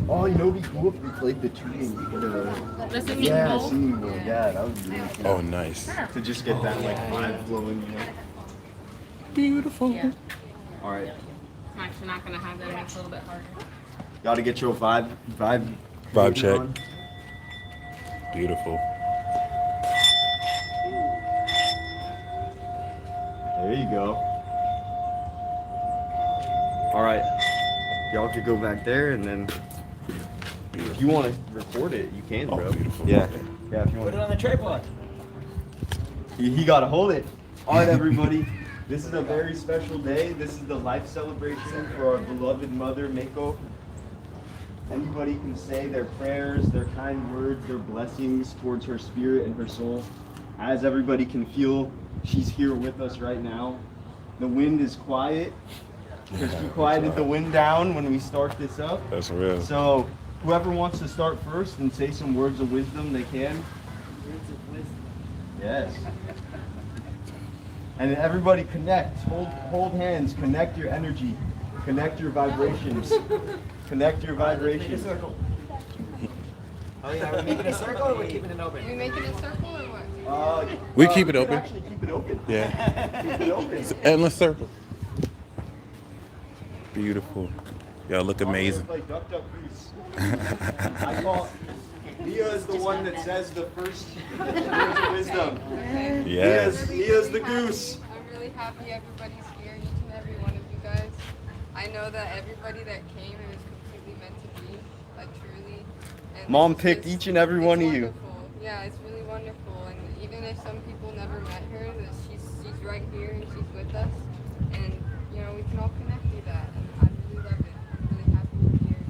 Speaker 3: Oh, you know, it'd be cool if we played the tuning.
Speaker 2: The singing
Speaker 3: Yeah,
Speaker 2: bowl.
Speaker 3: singing bowl. Yeah, that would be really cool.
Speaker 1: Oh, nice.
Speaker 3: To just get that like vibe flowing. You know?
Speaker 1: Beautiful.
Speaker 2: Yeah.
Speaker 3: All right,
Speaker 2: I'm actually not gonna have that. It makes it a little bit harder.
Speaker 3: gotta get your vibe
Speaker 1: Vibe check.
Speaker 3: on.
Speaker 1: Beautiful.
Speaker 3: There you go. All right, y'all could go back there, and then if you want to record it, you can,
Speaker 1: Oh,
Speaker 3: bro.
Speaker 1: beautiful.
Speaker 3: Yeah, if you
Speaker 4: put it
Speaker 3: want.
Speaker 4: on the tripod.
Speaker 3: He gotta hold it. All right, everybody. This is a very special day. This is the life celebration for our beloved mother, Meiko. Anybody can say their prayers, their kind words, their blessings towards her spirit and her soul. As everybody can feel, she's here with us right now. The wind is quiet, because she quieted the wind down when we start this up.
Speaker 1: That's real.
Speaker 3: So whoever wants to start first and say some words of wisdom, they can.
Speaker 4: Words of wisdom.
Speaker 3: Yes. And then everybody connect, hold hands, connect your energy, connect your vibrations, connect your
Speaker 4: Make a
Speaker 3: vibrations.
Speaker 4: circle. Oh yeah, are we making a circle or are we keeping it open?
Speaker 6: Are we making a circle or what?
Speaker 1: We keep it
Speaker 3: can
Speaker 1: open.
Speaker 3: Actually, keep it open.
Speaker 1: Yeah.
Speaker 3: Keep it open.
Speaker 1: It's an endless circle. Beautiful. Y'all look amazing.
Speaker 3: Like duck, duck, goose. I call Nia is the one that says the first words of wisdom.
Speaker 1: Yes.
Speaker 3: Nia's the goose.
Speaker 6: I'm really happy everybody's here, each and every one of you guys. I know that everybody that came, it was completely meant to be, like truly. And
Speaker 3: Mom
Speaker 6: it's
Speaker 3: picked
Speaker 6: just-
Speaker 3: each and every
Speaker 6: it's
Speaker 3: one of you.
Speaker 6: wonderful. Yeah, it's really wonderful. And even if some people never met her, that she's right here and she's with us. And you know, we can all connect through that. And I really love it. I'm really happy to be here.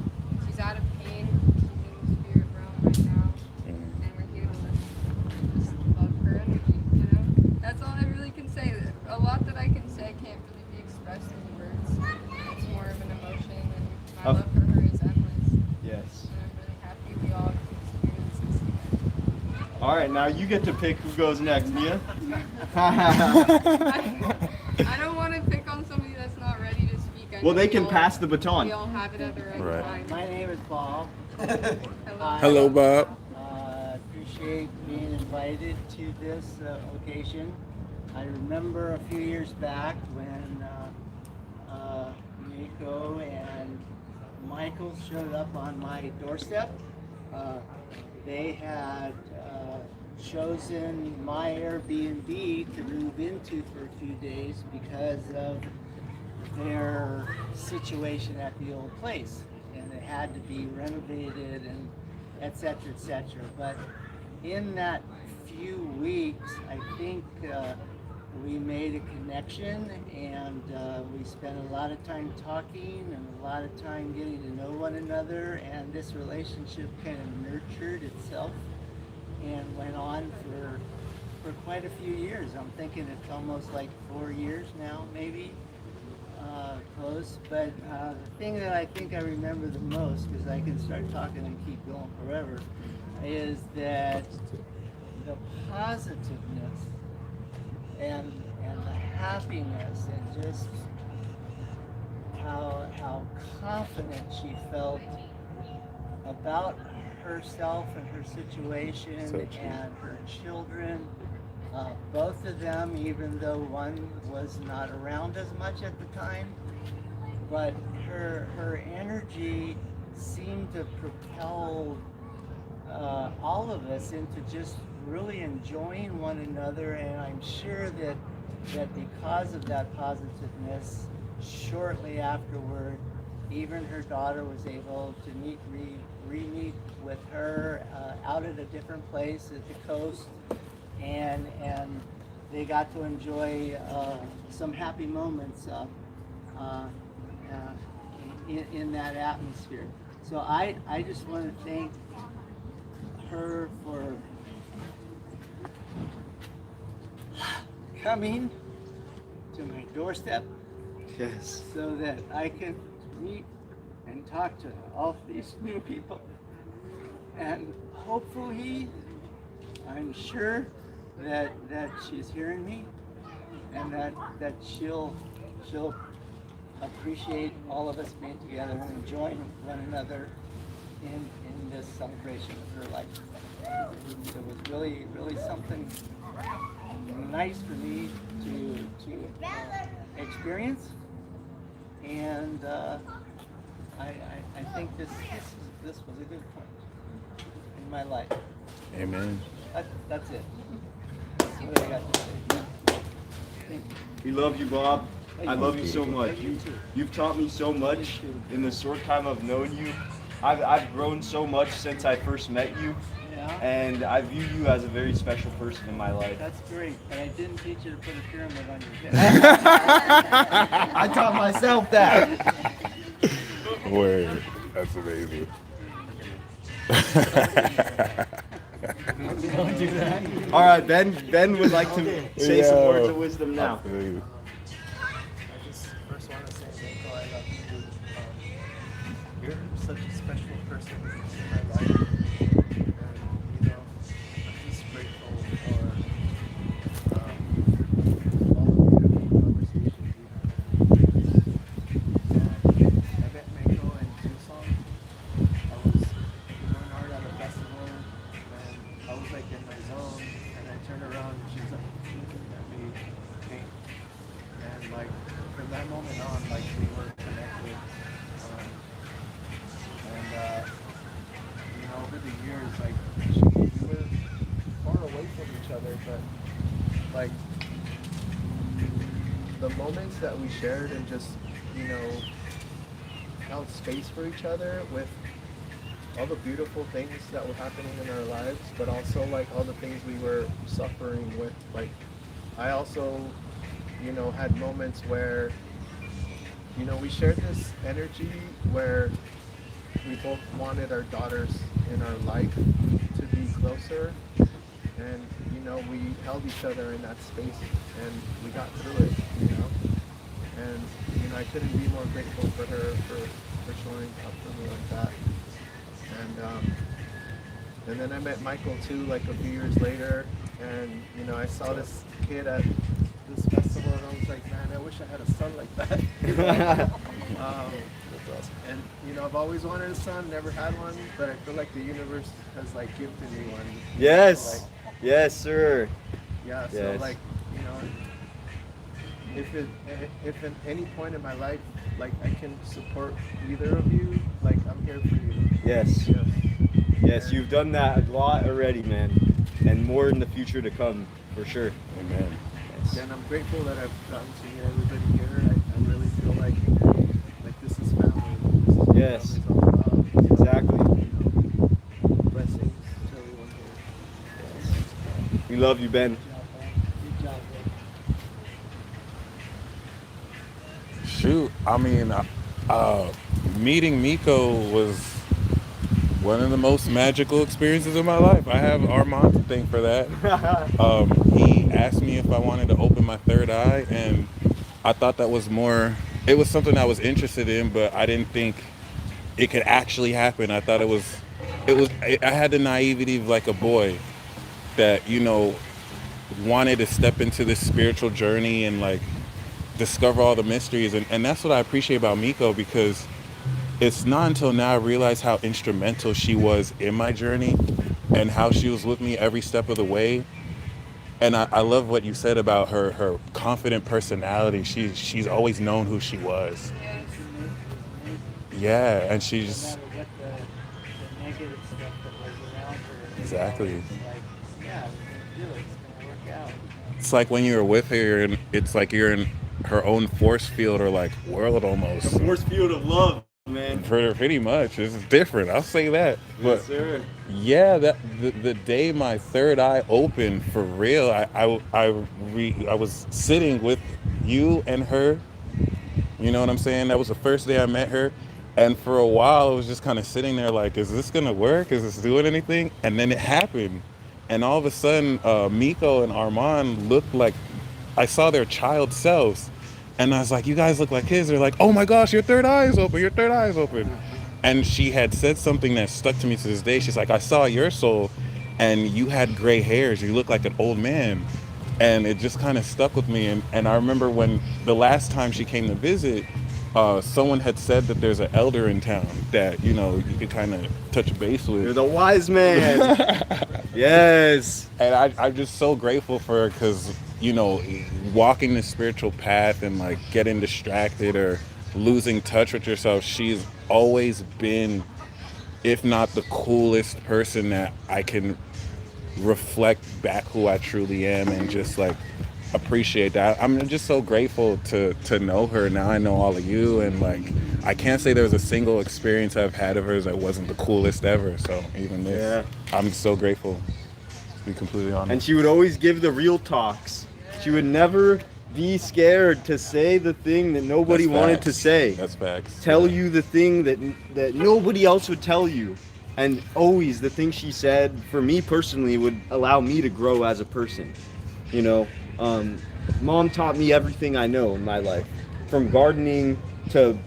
Speaker 6: She's out of pain. She's in the spirit realm right now. And we're here to just love her energy, you know? That's all I really can say. A lot that I can say can't really be expressed in words. It's more of an emotion, and my love for her is endless.
Speaker 3: Yes.
Speaker 6: And I'm really happy we all can experience this together.
Speaker 3: All right, now you get to pick who goes next, Nia.
Speaker 6: I don't want to pick on somebody that's not ready to speak. I
Speaker 3: Well,
Speaker 6: know
Speaker 3: they
Speaker 6: we
Speaker 3: can
Speaker 6: all-
Speaker 3: pass the baton.
Speaker 6: We all have it at the right,
Speaker 1: Right.
Speaker 6: time.
Speaker 4: My name is Bob.
Speaker 6: Hello.
Speaker 1: Hello, Bob.
Speaker 4: Appreciate being invited to this occasion. I remember a few years back when Meiko and Michael showed up on my doorstep. They had chosen my Airbnb to move into for a few days because of their situation at the old place, and it had to be renovated and et cetera, et cetera. But in that few weeks, I think we made a connection, and we spent a lot of time talking and a lot of time getting to know one another, and this relationship kind of nurtured itself and went on for quite a few years. I'm thinking it's almost like 4 years now, maybe. Close, but the thing that I think I remember the most, because I can start talking and keep going forever, is that the positiveness and the happiness and just how confident she felt about herself and her situation
Speaker 1: So true.
Speaker 4: and her children. Both of them, even though one was not around as much at the time, but her energy seemed to propel all of us into just really enjoying one another. And I'm sure that because of that positiveness, shortly afterward, even her daughter was able to re-meet with her out at a different place at the coast, and they got to enjoy some happy moments in that atmosphere. So I just want to thank her for coming to my doorstep
Speaker 3: Yes.
Speaker 4: so that I can meet and talk to all these new people. And hopefully, I'm sure that she's hearing me, and that she'll appreciate all of us being together and enjoying one another in this celebration of her life. It was really something nice for me to experience, and I think this was a good point in my life.
Speaker 1: Amen.
Speaker 4: That's it. That's what I got to say. Thank you.
Speaker 3: We love you, Bob.
Speaker 4: Thank
Speaker 3: I
Speaker 4: you.
Speaker 3: love you so much.
Speaker 4: Thank you too.
Speaker 3: You've taught me so much in the short time I've known you. I've grown so much since I first met you,
Speaker 4: Yeah,
Speaker 3: and I view you as a very special person in my life.
Speaker 4: that's great. But I didn't teach you to put a pyramid on your head.
Speaker 3: I taught myself that.
Speaker 1: Word. That's amazing.
Speaker 4: Don't do that.
Speaker 3: All right, Ben would like to say some words of wisdom now.
Speaker 1: Absolutely.
Speaker 7: I just first want to say, Meiko, I love you. You're such a special person in my life. And, you know, I'm just grateful for all the beautiful conversations we had. I met Meiko in Tucson. I was doing art at a festival, and I was like in my zone, and I turned around, and she's like looking at me, paint. And like from that moment on, like we were connected. You know, over the years, like we were far away from each other, but like the moments that we shared and just, you know, held space for each other with all the beautiful things that were happening in our lives, but also like all the things we were suffering with. Like I also, you know, had moments where, you know, we shared this energy where we both wanted our daughters in our life to be closer, and you know, we held each other in that space and we got through it, you know. And you know, I couldn't be more grateful for her for showing up for me like that. And then I met Michael too, like a few years later, and you know, I saw this kid at this festival, and I was like, man, I wish I had a son like that. And you know, I've always wanted a son, never had one, but I feel like the universe has like gifted me one.
Speaker 3: Yes.
Speaker 7: Like,
Speaker 3: Yes, sir.
Speaker 7: yeah. So
Speaker 3: Yes.
Speaker 7: like, you know, if at any point in my life, like I can support either of you, like I'm here for you.
Speaker 3: Yes.
Speaker 7: Yes.
Speaker 3: Yes, you've done that a lot already, man. And more in the future to come, for sure.
Speaker 1: Amen.
Speaker 3: Yes.
Speaker 7: And I'm grateful that I've gotten to meet everybody here. I really feel like this is family. This is what
Speaker 3: Yes.
Speaker 7: family's all about.
Speaker 3: Exactly.
Speaker 7: You know, blessings to everyone here.
Speaker 3: We love you, Ben.
Speaker 4: Good job, man.
Speaker 1: Shoot, I mean, meeting Meiko was one of the most magical experiences of my life. I have Armand to thank for that. He asked me if I wanted to open my third eye, and I thought that was more, it was something I was interested in, but I didn't think it could actually happen. I thought I had the naivety of like a boy. that, you know, wanted to step into this spiritual journey and like discover all the mysteries. And that's what I appreciate about Meiko, because it's not until now I realize how instrumental she was in my journey and how she was with me every step of the way. And I love what you said about her confident personality. She's always known who she was. Yeah, and
Speaker 4: No
Speaker 1: she's
Speaker 4: matter what the negative stuff that was around her.
Speaker 1: exactly.
Speaker 4: It's like, yeah, we're gonna do it. It's gonna work out.
Speaker 1: It's like when you're with her, and it's like you're in her own force field or like world almost.
Speaker 3: The force field of love, man.
Speaker 1: Pretty much, it's different. I'll say that. But
Speaker 3: Yes, sir.
Speaker 1: yeah, that the day my third eye opened for real, I was sitting with you and her. You know what I'm saying? That was the first day I met her. And for a while, I was just kind of sitting there like, is this going to work? Is this doing anything? And then it happened. And all of a sudden, Meiko and Armand looked like I saw their child selves. And I was like, you guys look like kids. They're like, oh my gosh, your third eye is open. Your third eye is open. And she had said something that stuck to me to this day. She's like, I saw your soul and you had gray hairs. You look like an old man. And it just kind of stuck with me. And I remember when the last time she came to visit, someone had said that there's an elder in town that, you know, you could kind of touch base with.
Speaker 3: You're the wise man. Yes.
Speaker 1: And I'm just so grateful for her because, you know, walking the spiritual path and like getting distracted or losing touch with yourself, she's always been, if not the coolest person that I can reflect back who I truly am and just like appreciate that. I'm just so grateful to know her. Now I know all of you, and like I can't say there's a single experience I've had of hers that wasn't the coolest ever. So even this, I'm so grateful, to be completely honest.
Speaker 3: And she would always give the real talks. She would never be scared to say the thing that nobody wanted to say.
Speaker 1: That's facts.
Speaker 3: Tell you the thing that nobody else would tell you. And always the thing she said, for me personally, would allow me to grow as a person. You know, Mom taught me everything I know in my life. From gardening to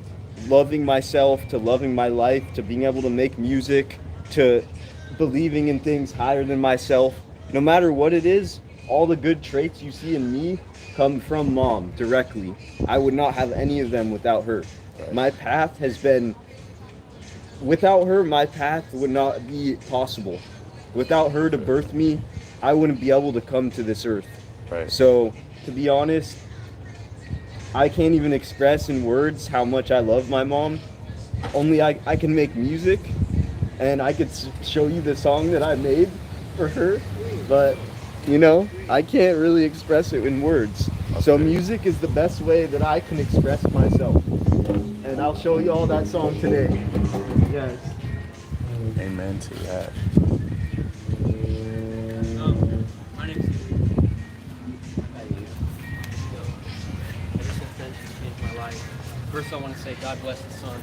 Speaker 3: loving myself, to loving my life, to being able to make music, to believing in things higher than myself. No matter what it is, all the good traits you see in me come from Mom directly. I would not have any of them without her. My path has been... Without her, my path would not be possible. Without her to birth me, I wouldn't be able to come to this earth.
Speaker 1: Right.
Speaker 3: So, to be honest, I can't even express in words how much I love my mom. Only I can make music, and I could show you the song that I made for her, but, you know, I can't really express it in words. So music is the best way that I can express myself. And I'll show you all that song today. Yes.
Speaker 1: Amen to that.
Speaker 5: My name's Ever since then, she's changed my life. First, I want to say God bless the sun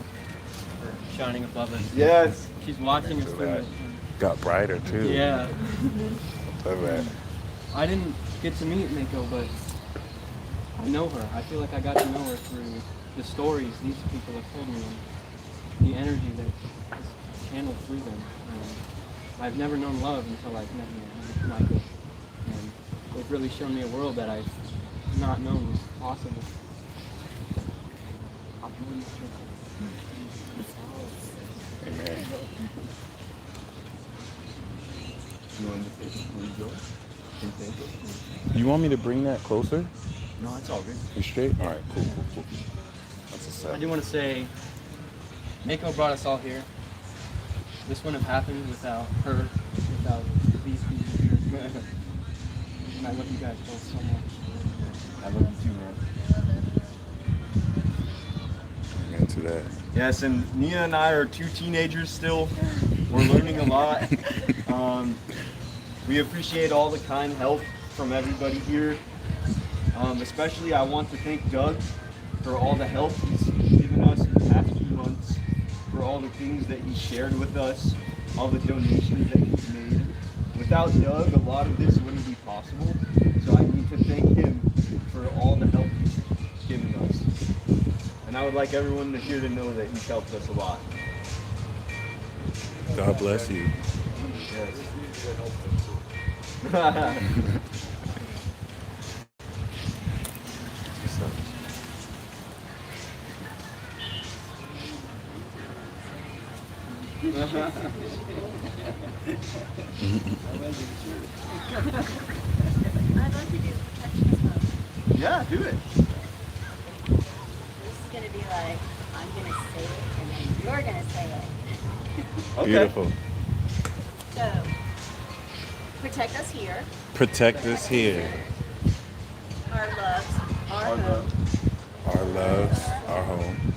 Speaker 5: for shining above us.
Speaker 3: Yes.
Speaker 5: She's watching us through it.
Speaker 1: Got brighter too.
Speaker 5: Yeah.
Speaker 1: So bad.
Speaker 5: I didn't get to meet Meiko, but I know her. I feel like I got to know her through the stories these people have told me and the energy that is channeled through them. I've never known love until I've met Meiko. And they've really shown me a world that I've not known was possible.
Speaker 1: Amen. You want me to bring that closer?
Speaker 5: No, it's all good.
Speaker 1: You straight? All right, cool. That's a set.
Speaker 5: I do want to say, Meiko brought us all here. This wouldn't have happened without her, without these people here. And I love you guys both so much.
Speaker 3: I love you too, man.
Speaker 1: Amen to that.
Speaker 3: Yes, and Nia and I are two teenagers still. We're learning a lot. We appreciate all the kind help from everybody here. Especially I want to thank Doug for all the help he's given us in the past few months, for all the things that he shared with us, all the donations that he's made. Without Doug, a lot of this wouldn't be possible. So I need to thank him for all the help he's given us. And I would like everyone here to know that he's helped us a lot.
Speaker 1: God bless you.
Speaker 3: Yes.
Speaker 8: I'd like to do protection smoke.
Speaker 3: Yeah, do it.
Speaker 8: This is gonna be like, I'm gonna say it and then you're gonna say it.
Speaker 3: Okay.
Speaker 1: Beautiful.
Speaker 8: So, protect us here,
Speaker 1: Protect us here.
Speaker 8: our loves, our
Speaker 3: Our
Speaker 8: home,
Speaker 3: love.
Speaker 1: Our loves, our home,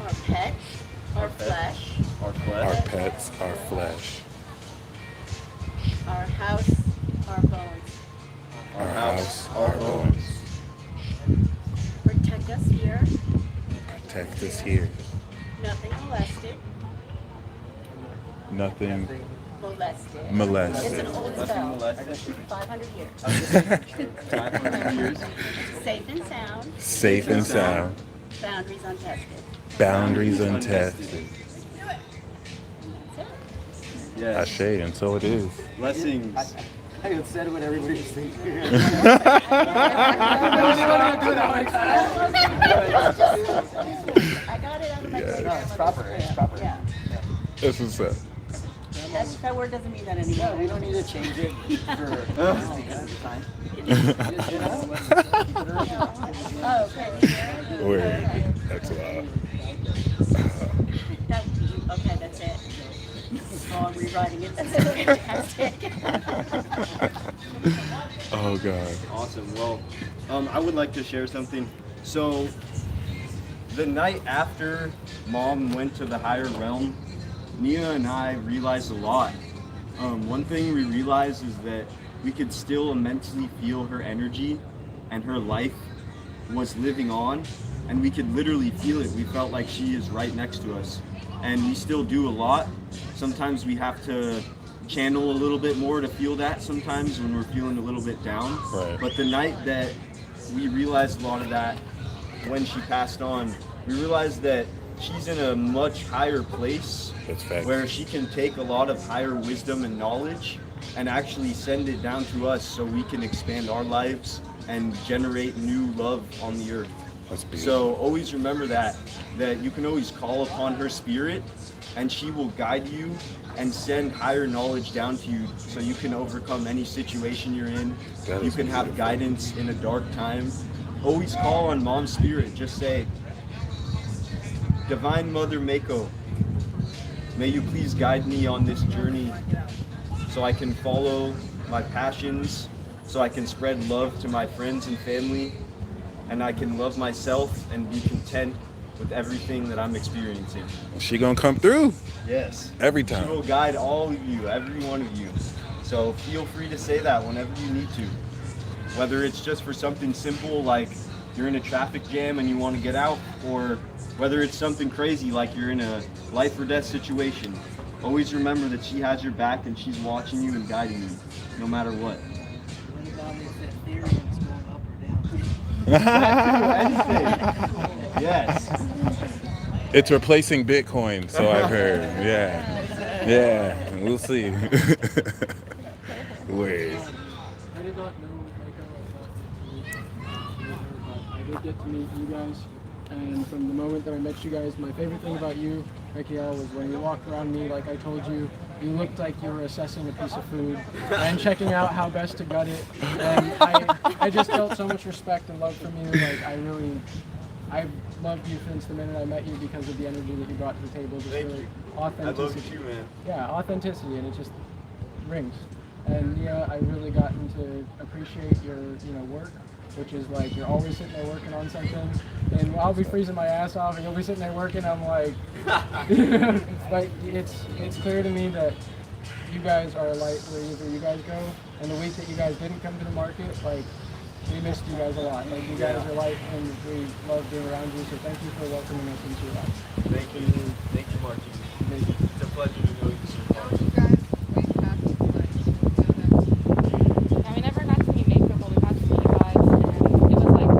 Speaker 8: our pets, our flesh,
Speaker 3: Our
Speaker 1: our
Speaker 3: flesh.
Speaker 1: pets, our flesh,
Speaker 8: our house, our bones.
Speaker 1: our house, our bones.
Speaker 8: Protect us here,
Speaker 1: Protect us here.
Speaker 8: nothing molested,
Speaker 1: Nothing
Speaker 8: molested.
Speaker 1: molested.
Speaker 8: It's an old
Speaker 3: Nothing
Speaker 8: spell,
Speaker 3: molested.
Speaker 8: 500 years.
Speaker 3: 500 years.
Speaker 8: Safe and sound,
Speaker 1: Safe and sound.
Speaker 8: boundaries untested.
Speaker 1: Boundaries untested.
Speaker 8: That's it.
Speaker 3: Yes.
Speaker 1: Ashe, and so it is.
Speaker 3: Blessings.
Speaker 4: I had said what everybody's thinking.
Speaker 8: I got it out of my
Speaker 1: Yeah.
Speaker 8: great
Speaker 1: No,
Speaker 4: it's proper, it's proper.
Speaker 8: Yeah.
Speaker 1: That's what's up.
Speaker 8: That word doesn't mean that
Speaker 4: Yeah,
Speaker 8: anymore.
Speaker 4: we don't need to change it for time.
Speaker 8: Oh, okay.
Speaker 1: Word. That's wild.
Speaker 8: That, okay, that's it. Oh, I'm rewriting it. That's fantastic.
Speaker 1: Oh God.
Speaker 3: Awesome. Well, I would like to share something. So, the night after Mom went to the higher realm, Nia and I realized a lot. One thing we realized is that we could still immensely feel her energy, and her life was living on, and we could literally feel it. We felt like she is right next to us, and we still do a lot. Sometimes we have to channel a little bit more to feel that sometimes when we're feeling a little bit down.
Speaker 1: Right.
Speaker 3: But the night that we realized a lot of that, when she passed on, we realized that she's in a much higher place
Speaker 1: That's fact.
Speaker 3: where she can take a lot of higher wisdom and knowledge and actually send it down to us so we can expand our lives and generate new love on the earth.
Speaker 1: That's beautiful.
Speaker 3: So always remember that you can always call upon her spirit and she will guide you and send higher knowledge down to you so you can overcome any situation you're in.
Speaker 1: That
Speaker 3: You
Speaker 1: is
Speaker 3: can have
Speaker 1: beautiful.
Speaker 3: guidance in a dark time. Always call on Mom's spirit. Just say, Divine Mother Meiko, may you please guide me on this journey so I can follow my passions, so I can spread love to my friends and family, and I can love myself and be content with everything that I'm experiencing.
Speaker 1: She gonna come through
Speaker 3: Yes.
Speaker 1: every
Speaker 3: She will
Speaker 1: time.
Speaker 3: guide all of you, every one of you. So feel free to say that whenever you need to. Whether it's just for something simple like you're in a traffic jam and you want to get out, or whether it's something crazy like you're in a life or death situation. Always remember that she has your back and she's watching you and guiding you, no matter what.
Speaker 4: What about if Ethereum's going up or down?
Speaker 3: Anything. Yes.
Speaker 1: It's replacing Bitcoin, so I've heard. Yeah. Yeah. We'll see. Wait.
Speaker 5: I did not know Meiko. I did get to meet you guys, and from the moment that I met you guys, my favorite thing about you, Meiko, was when you walked around me, like I told you, you looked like you were assessing a piece of food and checking out how best to gut it. And I just felt so much respect and love from you. Like I've loved you since the minute I met you because of the energy that you brought to the table. Just
Speaker 3: Thank
Speaker 5: really
Speaker 3: you. I love
Speaker 5: authenticity.
Speaker 3: you, man.
Speaker 5: Yeah, authenticity, and it just rings. And yeah, I really gotten to appreciate your, work, which is like you're always sitting there working on something, and I'll be freezing my ass off, and you'll be sitting there working. I'm like, but it's clear to me that you guys are a light wherever you guys go. And the week that you guys didn't come to the market, like we missed you guys a lot. Like you guys are light, and we love being around you. So thank you for welcoming us into your life.
Speaker 3: Thank you, Marky. It's a pleasure to know you so far.
Speaker 6: You guys way past the place.
Speaker 2: Yeah, we never got to meet Meiko, but we got to meet you guys, and it was like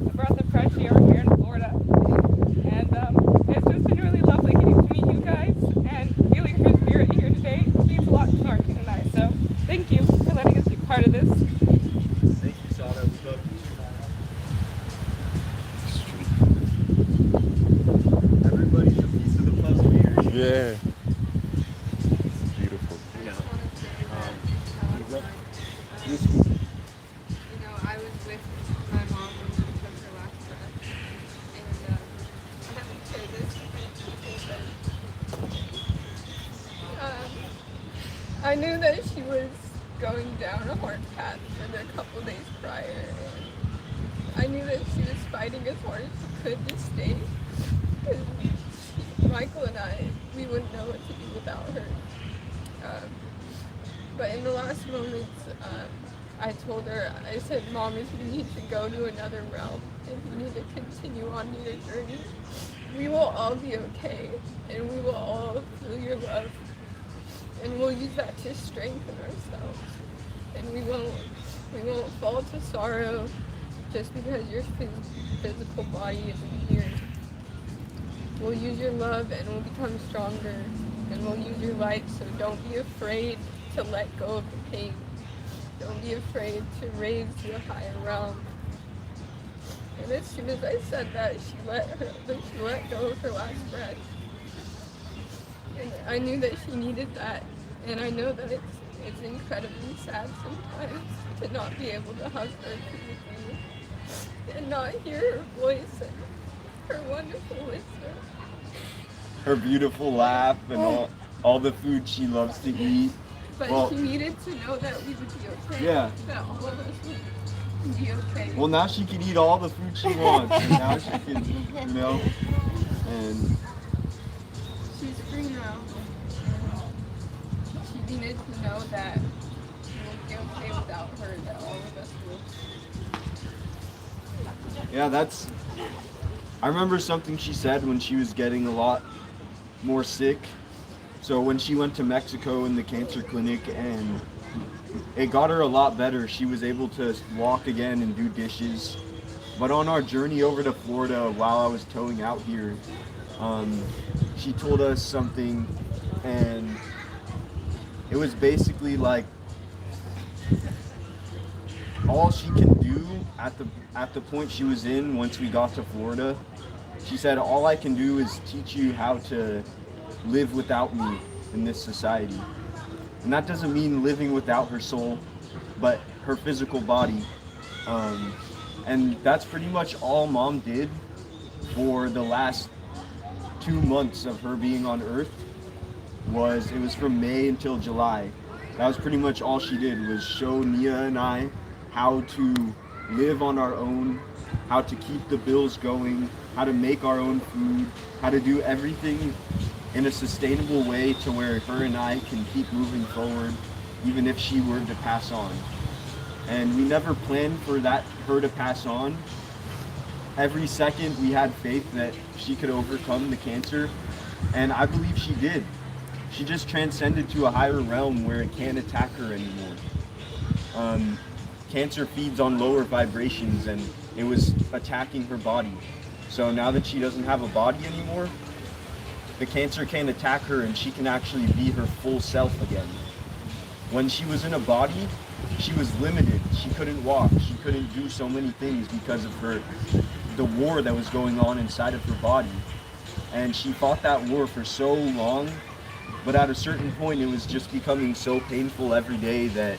Speaker 2: a breath of fresh air here in Florida. And it's just been really lovely getting to meet you guys, and feeling your spirit here today means a lot to Martin and I. So thank you.
Speaker 1: Yeah. Beautiful.
Speaker 6: I just want to say that you know, I was with my mom when she took her last breath, and I have to say this because I knew that she was going down a hard path for the couple days prior, and I knew that she was fighting as hard as she could to stay, because Michael and I, we wouldn't know what to do without her. But in the last moments, I told her, I said, Mom, if you need to go to another realm, if you need to continue on your journey, we will all be okay, and we will all feel your love, and we'll use that to strengthen ourselves, and we won't fall to sorrow just because your physical body isn't here. We'll use your love, and we'll become stronger, and we'll use your light, so don't be afraid to let go of the pain. Don't be afraid to raise to a higher realm. And as soon as I said that, she let go of her last breath. And I knew that she needed that. And I know that it's incredibly sad sometimes to not be able to hug her physically and not hear her voice and her wonderful wisdom.
Speaker 3: Her beautiful laugh and all the food she loves to eat.
Speaker 6: But
Speaker 3: Well,
Speaker 6: she needed to know that we would be okay.
Speaker 3: Yeah.
Speaker 6: That all of us would be okay.
Speaker 3: Well, now she can eat all the food she wants. And now she can, you know, and
Speaker 6: She's free now. She needed to know that we would be okay without her, that all of us will.
Speaker 3: yeah, that's. I remember something she said when she was getting a lot more sick. So when she went to Mexico in the cancer clinic and it got her a lot better, she was able to walk again and do dishes. But on our journey over to Florida while I was towing out here, she told us something, and it was basically like all she can do at the point she was in once we got to Florida. She said, all I can do is teach you how to live without me in this society. And that doesn't mean living without her soul, but her physical body. And that's pretty much all Mom did for the last 2 months of her being on Earth. It was from May until July. That was pretty much all she did, was show Nia and I how to live on our own, how to keep the bills going, how to make our own food, how to do everything in a sustainable way to where her and I can keep moving forward, even if she were to pass on. And we never planned for her to pass on. Every second we had faith that she could overcome the cancer, and I believe she did. She just transcended to a higher realm where it can't attack her anymore. Cancer feeds on lower vibrations, and it was attacking her body. So now that she doesn't have a body anymore, the cancer can't attack her, and she can actually be her full self again. When she was in a body, she was limited. She couldn't walk. She couldn't do so many things because of the war that was going on inside of her body. And she fought that war for so long, but at a certain point it was just becoming so painful every day that,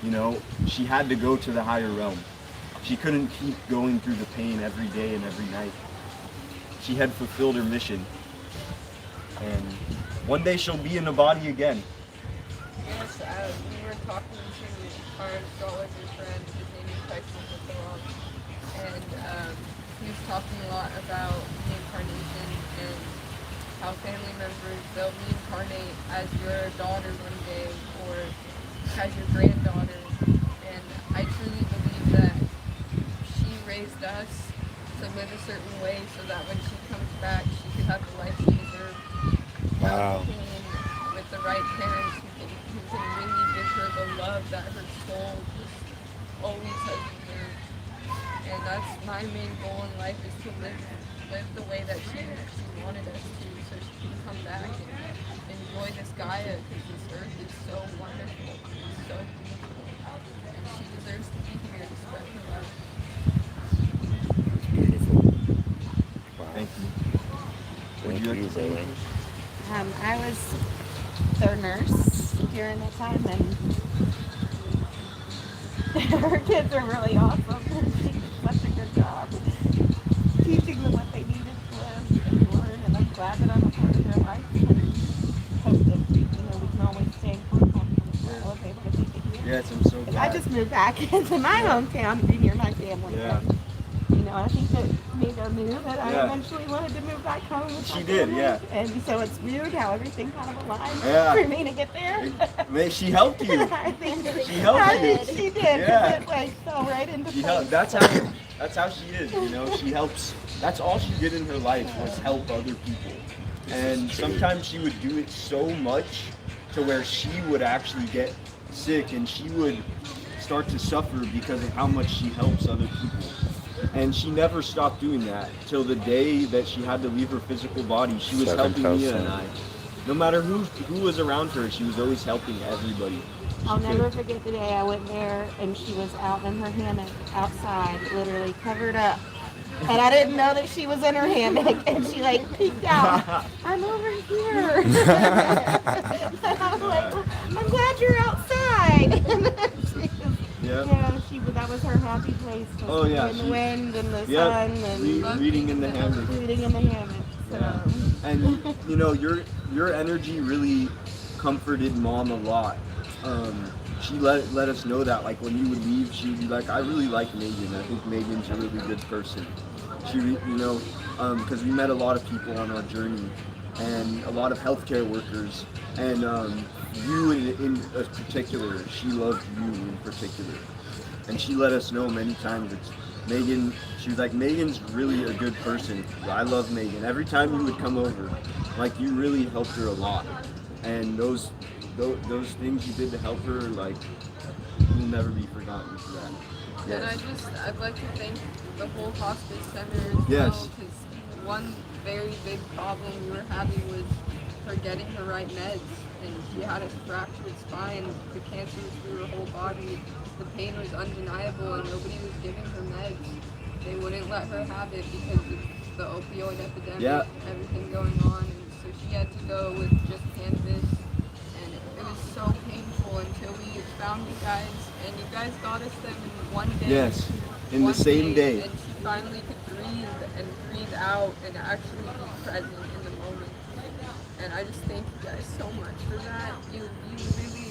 Speaker 3: you know, she had to go to the higher realm. She couldn't keep going through the pain every day and every night. She had fulfilled her mission. And one day she'll be in a body again.
Speaker 6: Yes, we were talking to our astrologer friend, his name is Tyson Mitchell, and he was talking a lot about reincarnation and how family members, they'll reincarnate as your daughter one day or as your granddaughter. And I truly believe that she raised us to live a certain way so that when she comes back, she could have the life she deserves.
Speaker 1: Wow.
Speaker 6: With the right parents who can really give her the love that her soul just always has deserved. And that's my main goal in life, is to live the way that she wanted us to, so she can come back and enjoy this Gaia, because this earth is so wonderful, it's so beautiful, and she deserves to be here to spread her love.
Speaker 1: Beautiful. Wow.
Speaker 3: Thank you. Would
Speaker 1: Thank
Speaker 3: you like
Speaker 1: you,
Speaker 3: to say
Speaker 1: brother.
Speaker 3: anything?
Speaker 9: I was their nurse during that time, and her kids are really awesome. She did such a good job teaching them what they needed to live and learn, and I'm glad that I'm a part of their life. And hope that, we can always stay in contact. I was able to make it here.
Speaker 3: Yes, I'm so glad.
Speaker 9: I just moved back into my hometown to be near my family.
Speaker 3: Yeah.
Speaker 9: And, I think that Meiko knew that I eventually wanted to move back home with my family.
Speaker 3: Yeah.
Speaker 9: And so it's weird how everything kind of aligned for me to get there.
Speaker 3: She helped you.
Speaker 9: I think
Speaker 3: She helped you.
Speaker 9: She did.
Speaker 3: Yeah.
Speaker 9: It like fell right into
Speaker 3: She
Speaker 9: place.
Speaker 3: helped. That's how she is, She helps. That's all she did in her life was help other people. And sometimes she would do it so much to where she would actually get sick and she would start to suffer because of how much she helps other people. And she never stopped doing that till the day that she had to leave her physical body. She was helping Mia and I. No matter who was around her, she was always helping everybody.
Speaker 9: I'll never forget the day I went there and she was out in her hammock outside, literally covered up. And I didn't know that she was in her hammock, and she peeked out. I'm over here. And I was like, well, I'm glad you're outside. That was her happy place. In the wind and the sun and
Speaker 3: reading in the hammock.
Speaker 9: Reading in the hammock. So.
Speaker 3: Yeah. And your energy really comforted Mom a lot. She let us know that when you would leave, she would be like, I really like Megan. I think Megan's a really good person. She, because we met a lot of people on our journey and a lot of healthcare workers, and you in particular, she loved you in particular. And she let us know many times that Megan, she was like, Megan's really a good person. I love Megan. Every time you would come over, you really helped her a lot. And those things you did to help her, will never be forgotten for that.
Speaker 6: Yes. And I'd like to thank the whole hospice center as well, because one very big problem we were having was her getting her right meds, and she had a fractured spine, the cancer was through her whole body, the pain was undeniable, and nobody was giving her meds. They wouldn't let her have it because of the opioid epidemic, everything going on, and so she had to go with just cannabis. It was so painful until we found you guys, and you guys got us them in one day.
Speaker 3: Yes, in the same day.
Speaker 6: And she finally could breathe and breathe out and actually be present in the moment. And I just thank you guys so much for that. You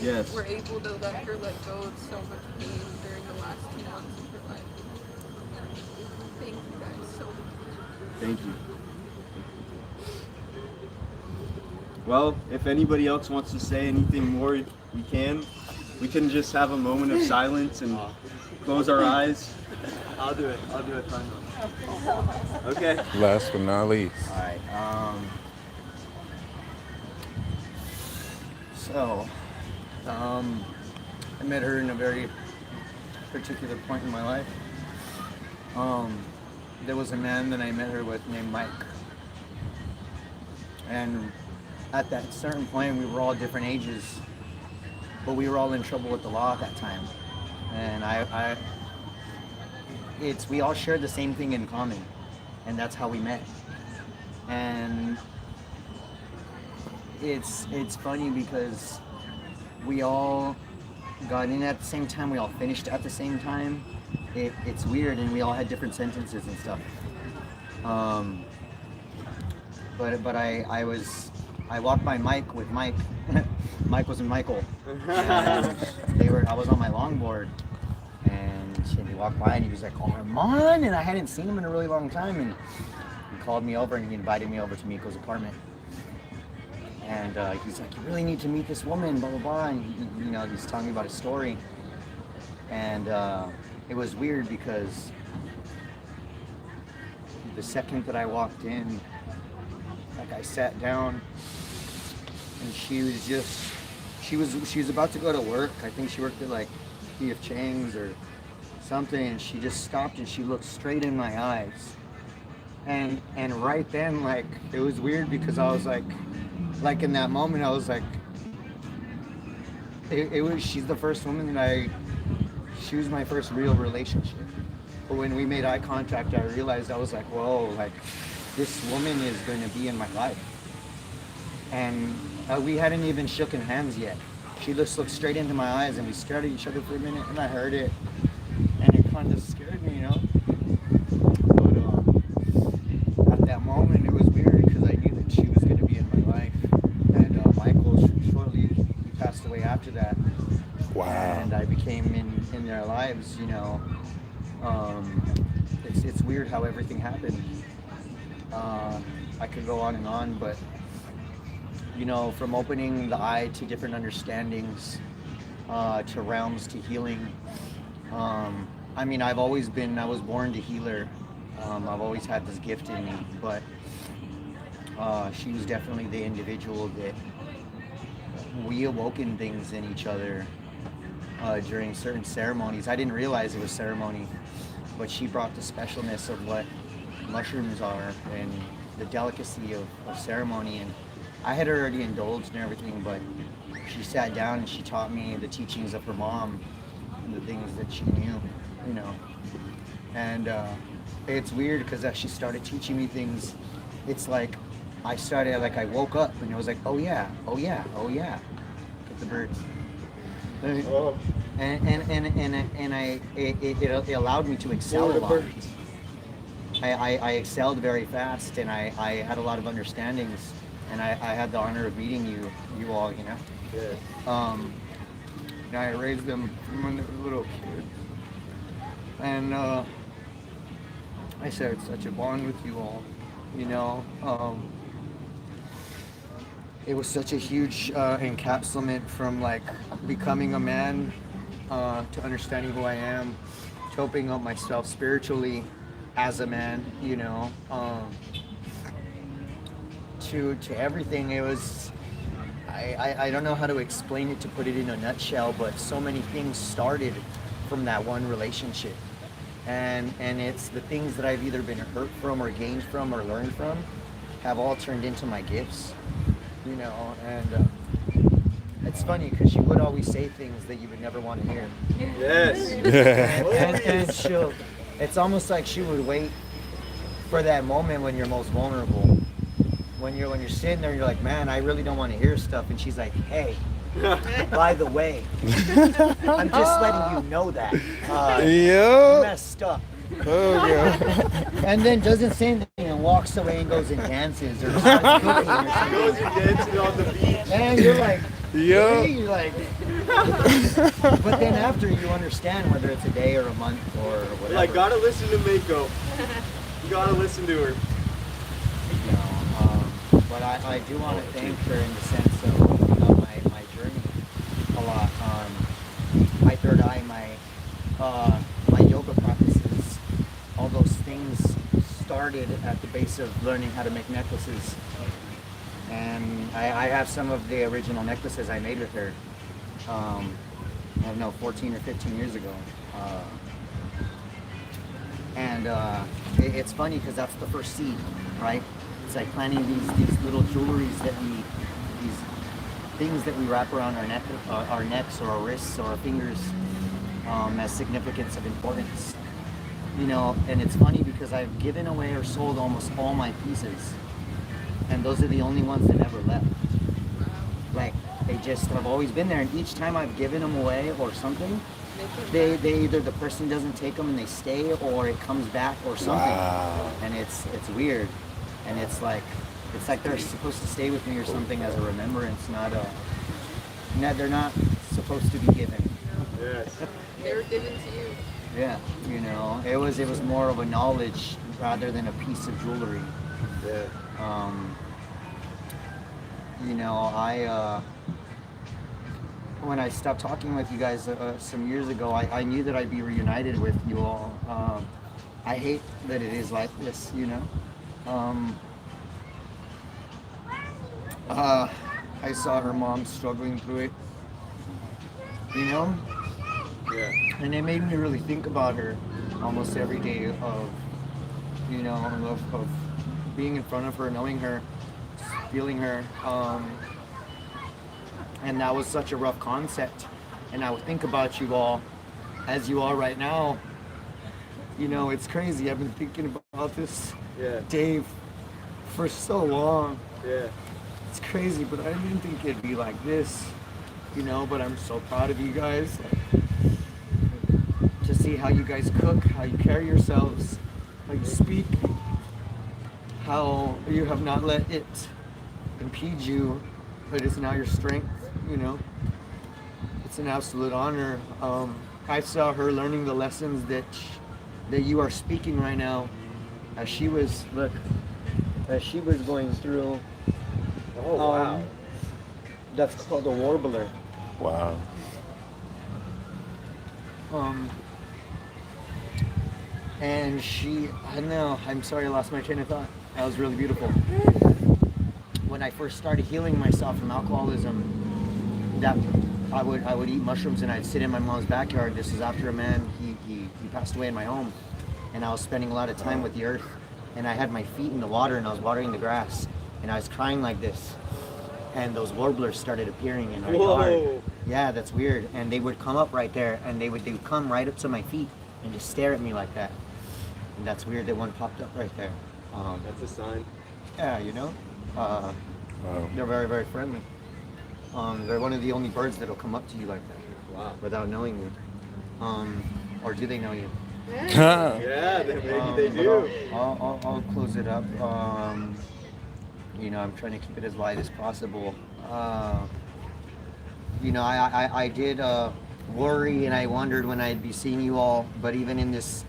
Speaker 6: really were able to let her let go of so much pain during the last 2 months of her life. Thank you guys so much.
Speaker 3: Thank you. Well, if anybody else wants to say anything more, we can. We can just have a moment of silence and close our eyes. I'll do it finally. Okay.
Speaker 1: Last but not least.
Speaker 10: All right. I met her in a very particular point in my life. There was a man that I met her with named Mike. And at that certain point, we were all different ages, but we were all in trouble with the law at that time. And we all shared the same thing in common, and that's how we met. And it's funny because we all got in at the same time, we all finished at the same time. It's weird, and we all had different sentences and stuff. But I walked by Mike with Mike. Mike was in Michael. I was on my longboard, and he walked by and he was like, "Oh, Armand!" And I hadn't seen him in a really long time, and he called me over and he invited me over to Meiko's apartment. And he's like, "You really need to meet this woman, blah blah blah." And he's telling me about his story. And it was weird because the second that I walked in, I sat down, and she was about to go to work. I think she worked at P.F. Chang's or something, and she just stopped and she looked straight in my eyes. And right then, it was weird because I was like in that moment, I was like, she's the first woman she was my first real relationship. But when we made eye contact, I realized, I was like, whoa, this woman is going to be in my life. and we hadn't even shooken hands yet. She just looked straight into my eyes, and we stared at each other for a minute, and I heard it, and it kind of scared me, you know. But at that moment, it was weird because I knew that she was going to be in my life, and Michael shortly he passed away after that.
Speaker 1: Wow.
Speaker 10: And I became in their lives, you know. It's weird how everything happened. I could go on and on, but you know, from opening the eye to different understandings, to realms, to healing. I mean, I was born to healer. I've always had this gift in me, but she was definitely the individual that we awoken things in each other during certain ceremonies. I didn't realize it was ceremony, but she brought the specialness of what mushrooms are and the delicacy of ceremony. And I had already indulged in everything, but she sat down and she taught me the teachings of her mom and the things that she knew, you know. And it's weird because as she started teaching me things, it's like I woke up and it was like, oh yeah, oh yeah, oh yeah. Get the birds. It allowed me to excel a lot. I excelled very fast, and I had a lot of understandings, and I had the honor of meeting you all, you know.
Speaker 3: Yeah.
Speaker 10: I raised them from when they were little kids, and I shared such a bond with you all, you know. It was such a huge encapsulament from like becoming a man to understanding who I am, to opening up myself spiritually as a man, you know, to everything. It was, I don't know how to explain it, to put it in a nutshell, but so many things started from that one relationship. And it's the things that I've either been hurt from or gained from or learned from have all turned into my gifts, you know. And it's funny because she would always say things that you would never want to hear.
Speaker 3: Yes.
Speaker 10: And she'll, it's almost like she would wait for that moment when you're most vulnerable. When you're sitting there, you're like, man, I really don't want to hear stuff. And she's like, hey, by the way, I'm just letting you know that. You messed up.
Speaker 1: Oh, yeah.
Speaker 10: And then doesn't say anything and walks away and goes and dances or starts cooking or something.
Speaker 3: Goes and dances on the beach.
Speaker 10: And you're like,
Speaker 1: Yeah.
Speaker 10: really? You're like, but then after you understand whether it's a day or a month or whatever.
Speaker 3: Like, gotta listen to Meiko. You gotta listen to her.
Speaker 10: You know, but I do want to thank her in the sense of my journey a lot. My third eye, my yoga practices, all those things started at the base of learning how to make necklaces. And I have some of the original necklaces I made with her, I don't know, 14 or 15 years ago. It's funny because that's the first seed, right? It's like planting these little jewelries these things that we wrap around our necks or our wrists or our fingers as significance of importance. You know, and it's funny because I've given away or sold almost all my pieces. And those are the only ones that never left. Like, they just have always been there, and each time I've given them away or something, they either the person doesn't take them and they stay, or it comes back or something.
Speaker 1: Wow.
Speaker 10: And it's weird, and it's like they're supposed to stay with me or something as a remembrance, they're not supposed to be given.
Speaker 3: Yes.
Speaker 6: They were given to you.
Speaker 10: Yeah, you know, it was more of a knowledge rather than a piece of jewelry.
Speaker 3: Yeah.
Speaker 10: You know, when I stopped talking with you guys some years ago, I knew that I'd be reunited with you all. I hate that it is like this, you know. I saw her mom struggling through it, you know.
Speaker 3: Yeah.
Speaker 10: And it made me really think about her almost every day of, you know, of being in front of her, knowing her, feeling her. And that was such a rough concept. And I would think about you all as you are right now. You know, it's crazy. I've been thinking about this
Speaker 3: Yeah.
Speaker 10: day for so long.
Speaker 3: Yeah.
Speaker 7: It's crazy, but I didn't think it'd be like this, you know, but I'm so proud of you guys. To see how you guys cook, how you carry yourselves, how you speak, how you have not let it impede you, but it's now your strength, you know. It's an absolute honor. I saw her learning the lessons that you are speaking right now, as she was going through.
Speaker 3: Oh wow.
Speaker 7: That's called a warbler.
Speaker 1: Wow.
Speaker 7: And I don't know, I'm sorry I lost my train of thought. That was really beautiful. When I first started healing myself from alcoholism, that I would eat mushrooms and I'd sit in my mom's backyard. This is after a man, he passed away in my home. And I was spending a lot of time with the earth. And I had my feet in the water and I was watering the grass. And I was crying like this. And those warblers started appearing in our yard. Yeah, that's weird. And they would come up right there and they would come right up to my feet and just stare at me like that. And that's weird that one popped up right there.
Speaker 3: That's a sign.
Speaker 7: Yeah, you know?
Speaker 1: Wow.
Speaker 7: They're very, very friendly. They're one of the only birds that'll come up to you like that.
Speaker 3: Wow.
Speaker 7: Without knowing you. Or do they know you?
Speaker 3: Yeah, maybe they do.
Speaker 7: I'll close it up. You know, I'm trying to keep it as light as possible. You know, I did worry and I wondered when I'd be seeing you all, but even in this,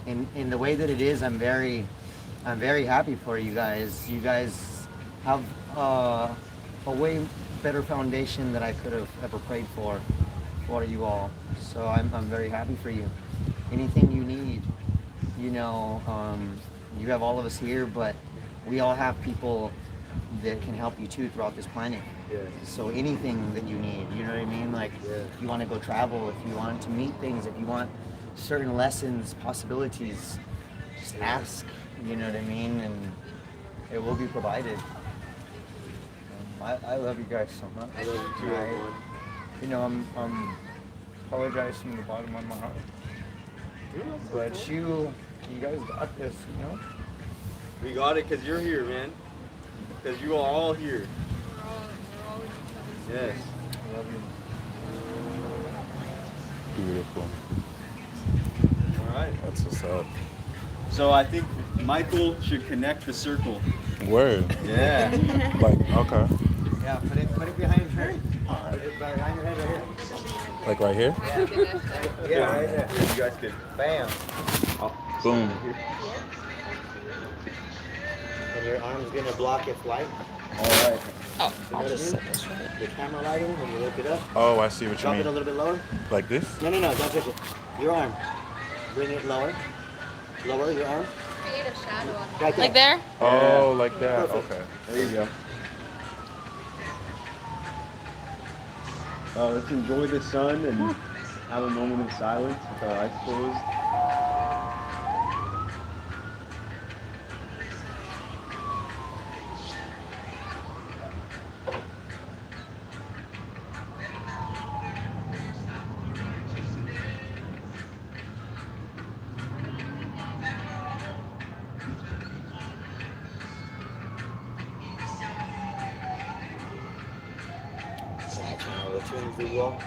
Speaker 7: in the way that it is, I'm very happy for you guys. You guys have a way better foundation than I could have ever prayed for you all. So I'm very happy for you. Anything you need, you know, you have all of us here, but we all have people that can help you too throughout this planet.
Speaker 3: Yeah.
Speaker 7: So anything that you need, you know what I mean? Like if you want to go travel, if you want to meet things, if you want certain lessons, possibilities, just ask, you know what I mean? And it will be provided. I love you guys so much.
Speaker 3: I love you too, everyone.
Speaker 7: You know, I'm apologize from the bottom of my heart. But you guys got this, you know?
Speaker 3: We got it because you're here, man. Because you are all here.
Speaker 6: We're all each other's
Speaker 3: Yes.
Speaker 7: I love you.
Speaker 1: Beautiful.
Speaker 3: All right.
Speaker 1: That's what's up.
Speaker 3: So I think Michael should connect the circle.
Speaker 1: Word.
Speaker 3: Yeah.
Speaker 1: Like, okay.
Speaker 7: Yeah, put it behind her. Put it behind your head right here.
Speaker 1: Like right here?
Speaker 7: Yeah, right there.
Speaker 3: You guys could.
Speaker 7: Bam.
Speaker 1: Boom.
Speaker 7: And your arm's gonna block its light.
Speaker 3: All right.
Speaker 9: Oh,
Speaker 7: You know what I mean? The camera lighting, when you look it up,
Speaker 1: Oh, I see what you
Speaker 7: drop it a
Speaker 1: mean.
Speaker 7: little bit lower.
Speaker 1: Like this?
Speaker 7: No, don't touch it. Your arm. Bring it lower. Lower your arm.
Speaker 6: create a shadow on
Speaker 7: Right there.
Speaker 9: like there?
Speaker 1: Oh, like that.
Speaker 7: Perfect.
Speaker 1: Okay.
Speaker 3: There you go. Let's enjoy the sun and have a moment of silence with our eyes closed.
Speaker 7: The tunes do well.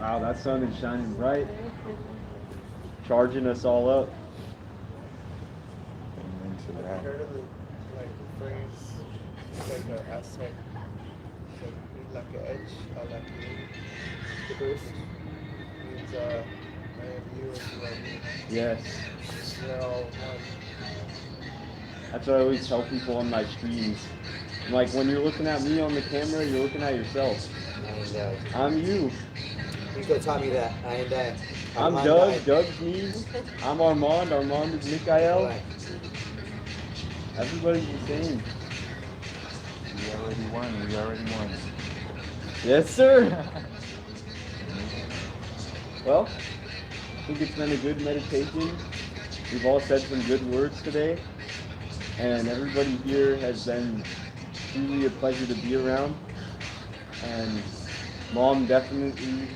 Speaker 3: Wow, that sun is shining bright, charging us all up.
Speaker 1: Amen to
Speaker 7: Have
Speaker 1: that.
Speaker 7: you heard of the phrase, like an Aztec, like an edge, like the boost? Means I am you and you are me.
Speaker 3: Yes.
Speaker 7: We're all one.
Speaker 3: That's what I always tell people on my streams. I'm like, when you're looking at me on the camera, you're looking at yourself. I'm you.
Speaker 10: Meiko taught me that. I and I.
Speaker 3: I'm Doug. Doug's me. I'm Armand. Armand is Mikael. Everybody's the same.
Speaker 1: We already won. We already won.
Speaker 3: Yes, sir. Well, I think it's been a good meditation. We've all said some good words today. And everybody here has been truly a pleasure to be around. And Mom definitely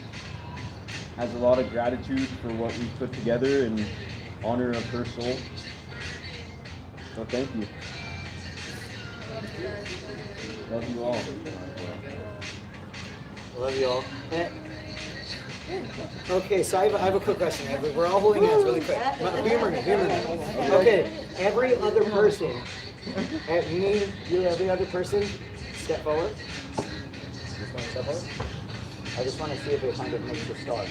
Speaker 3: has a lot of gratitude for what we've put together in honor of her soul. So thank you. Love you all.
Speaker 10: Love you all. Okay, so I have a quick question. We're all holding hands really quick. Humor me. Okay, every other person, me, you, every other person, step forward. Just want to step forward. I just want to see if it kind of makes a start.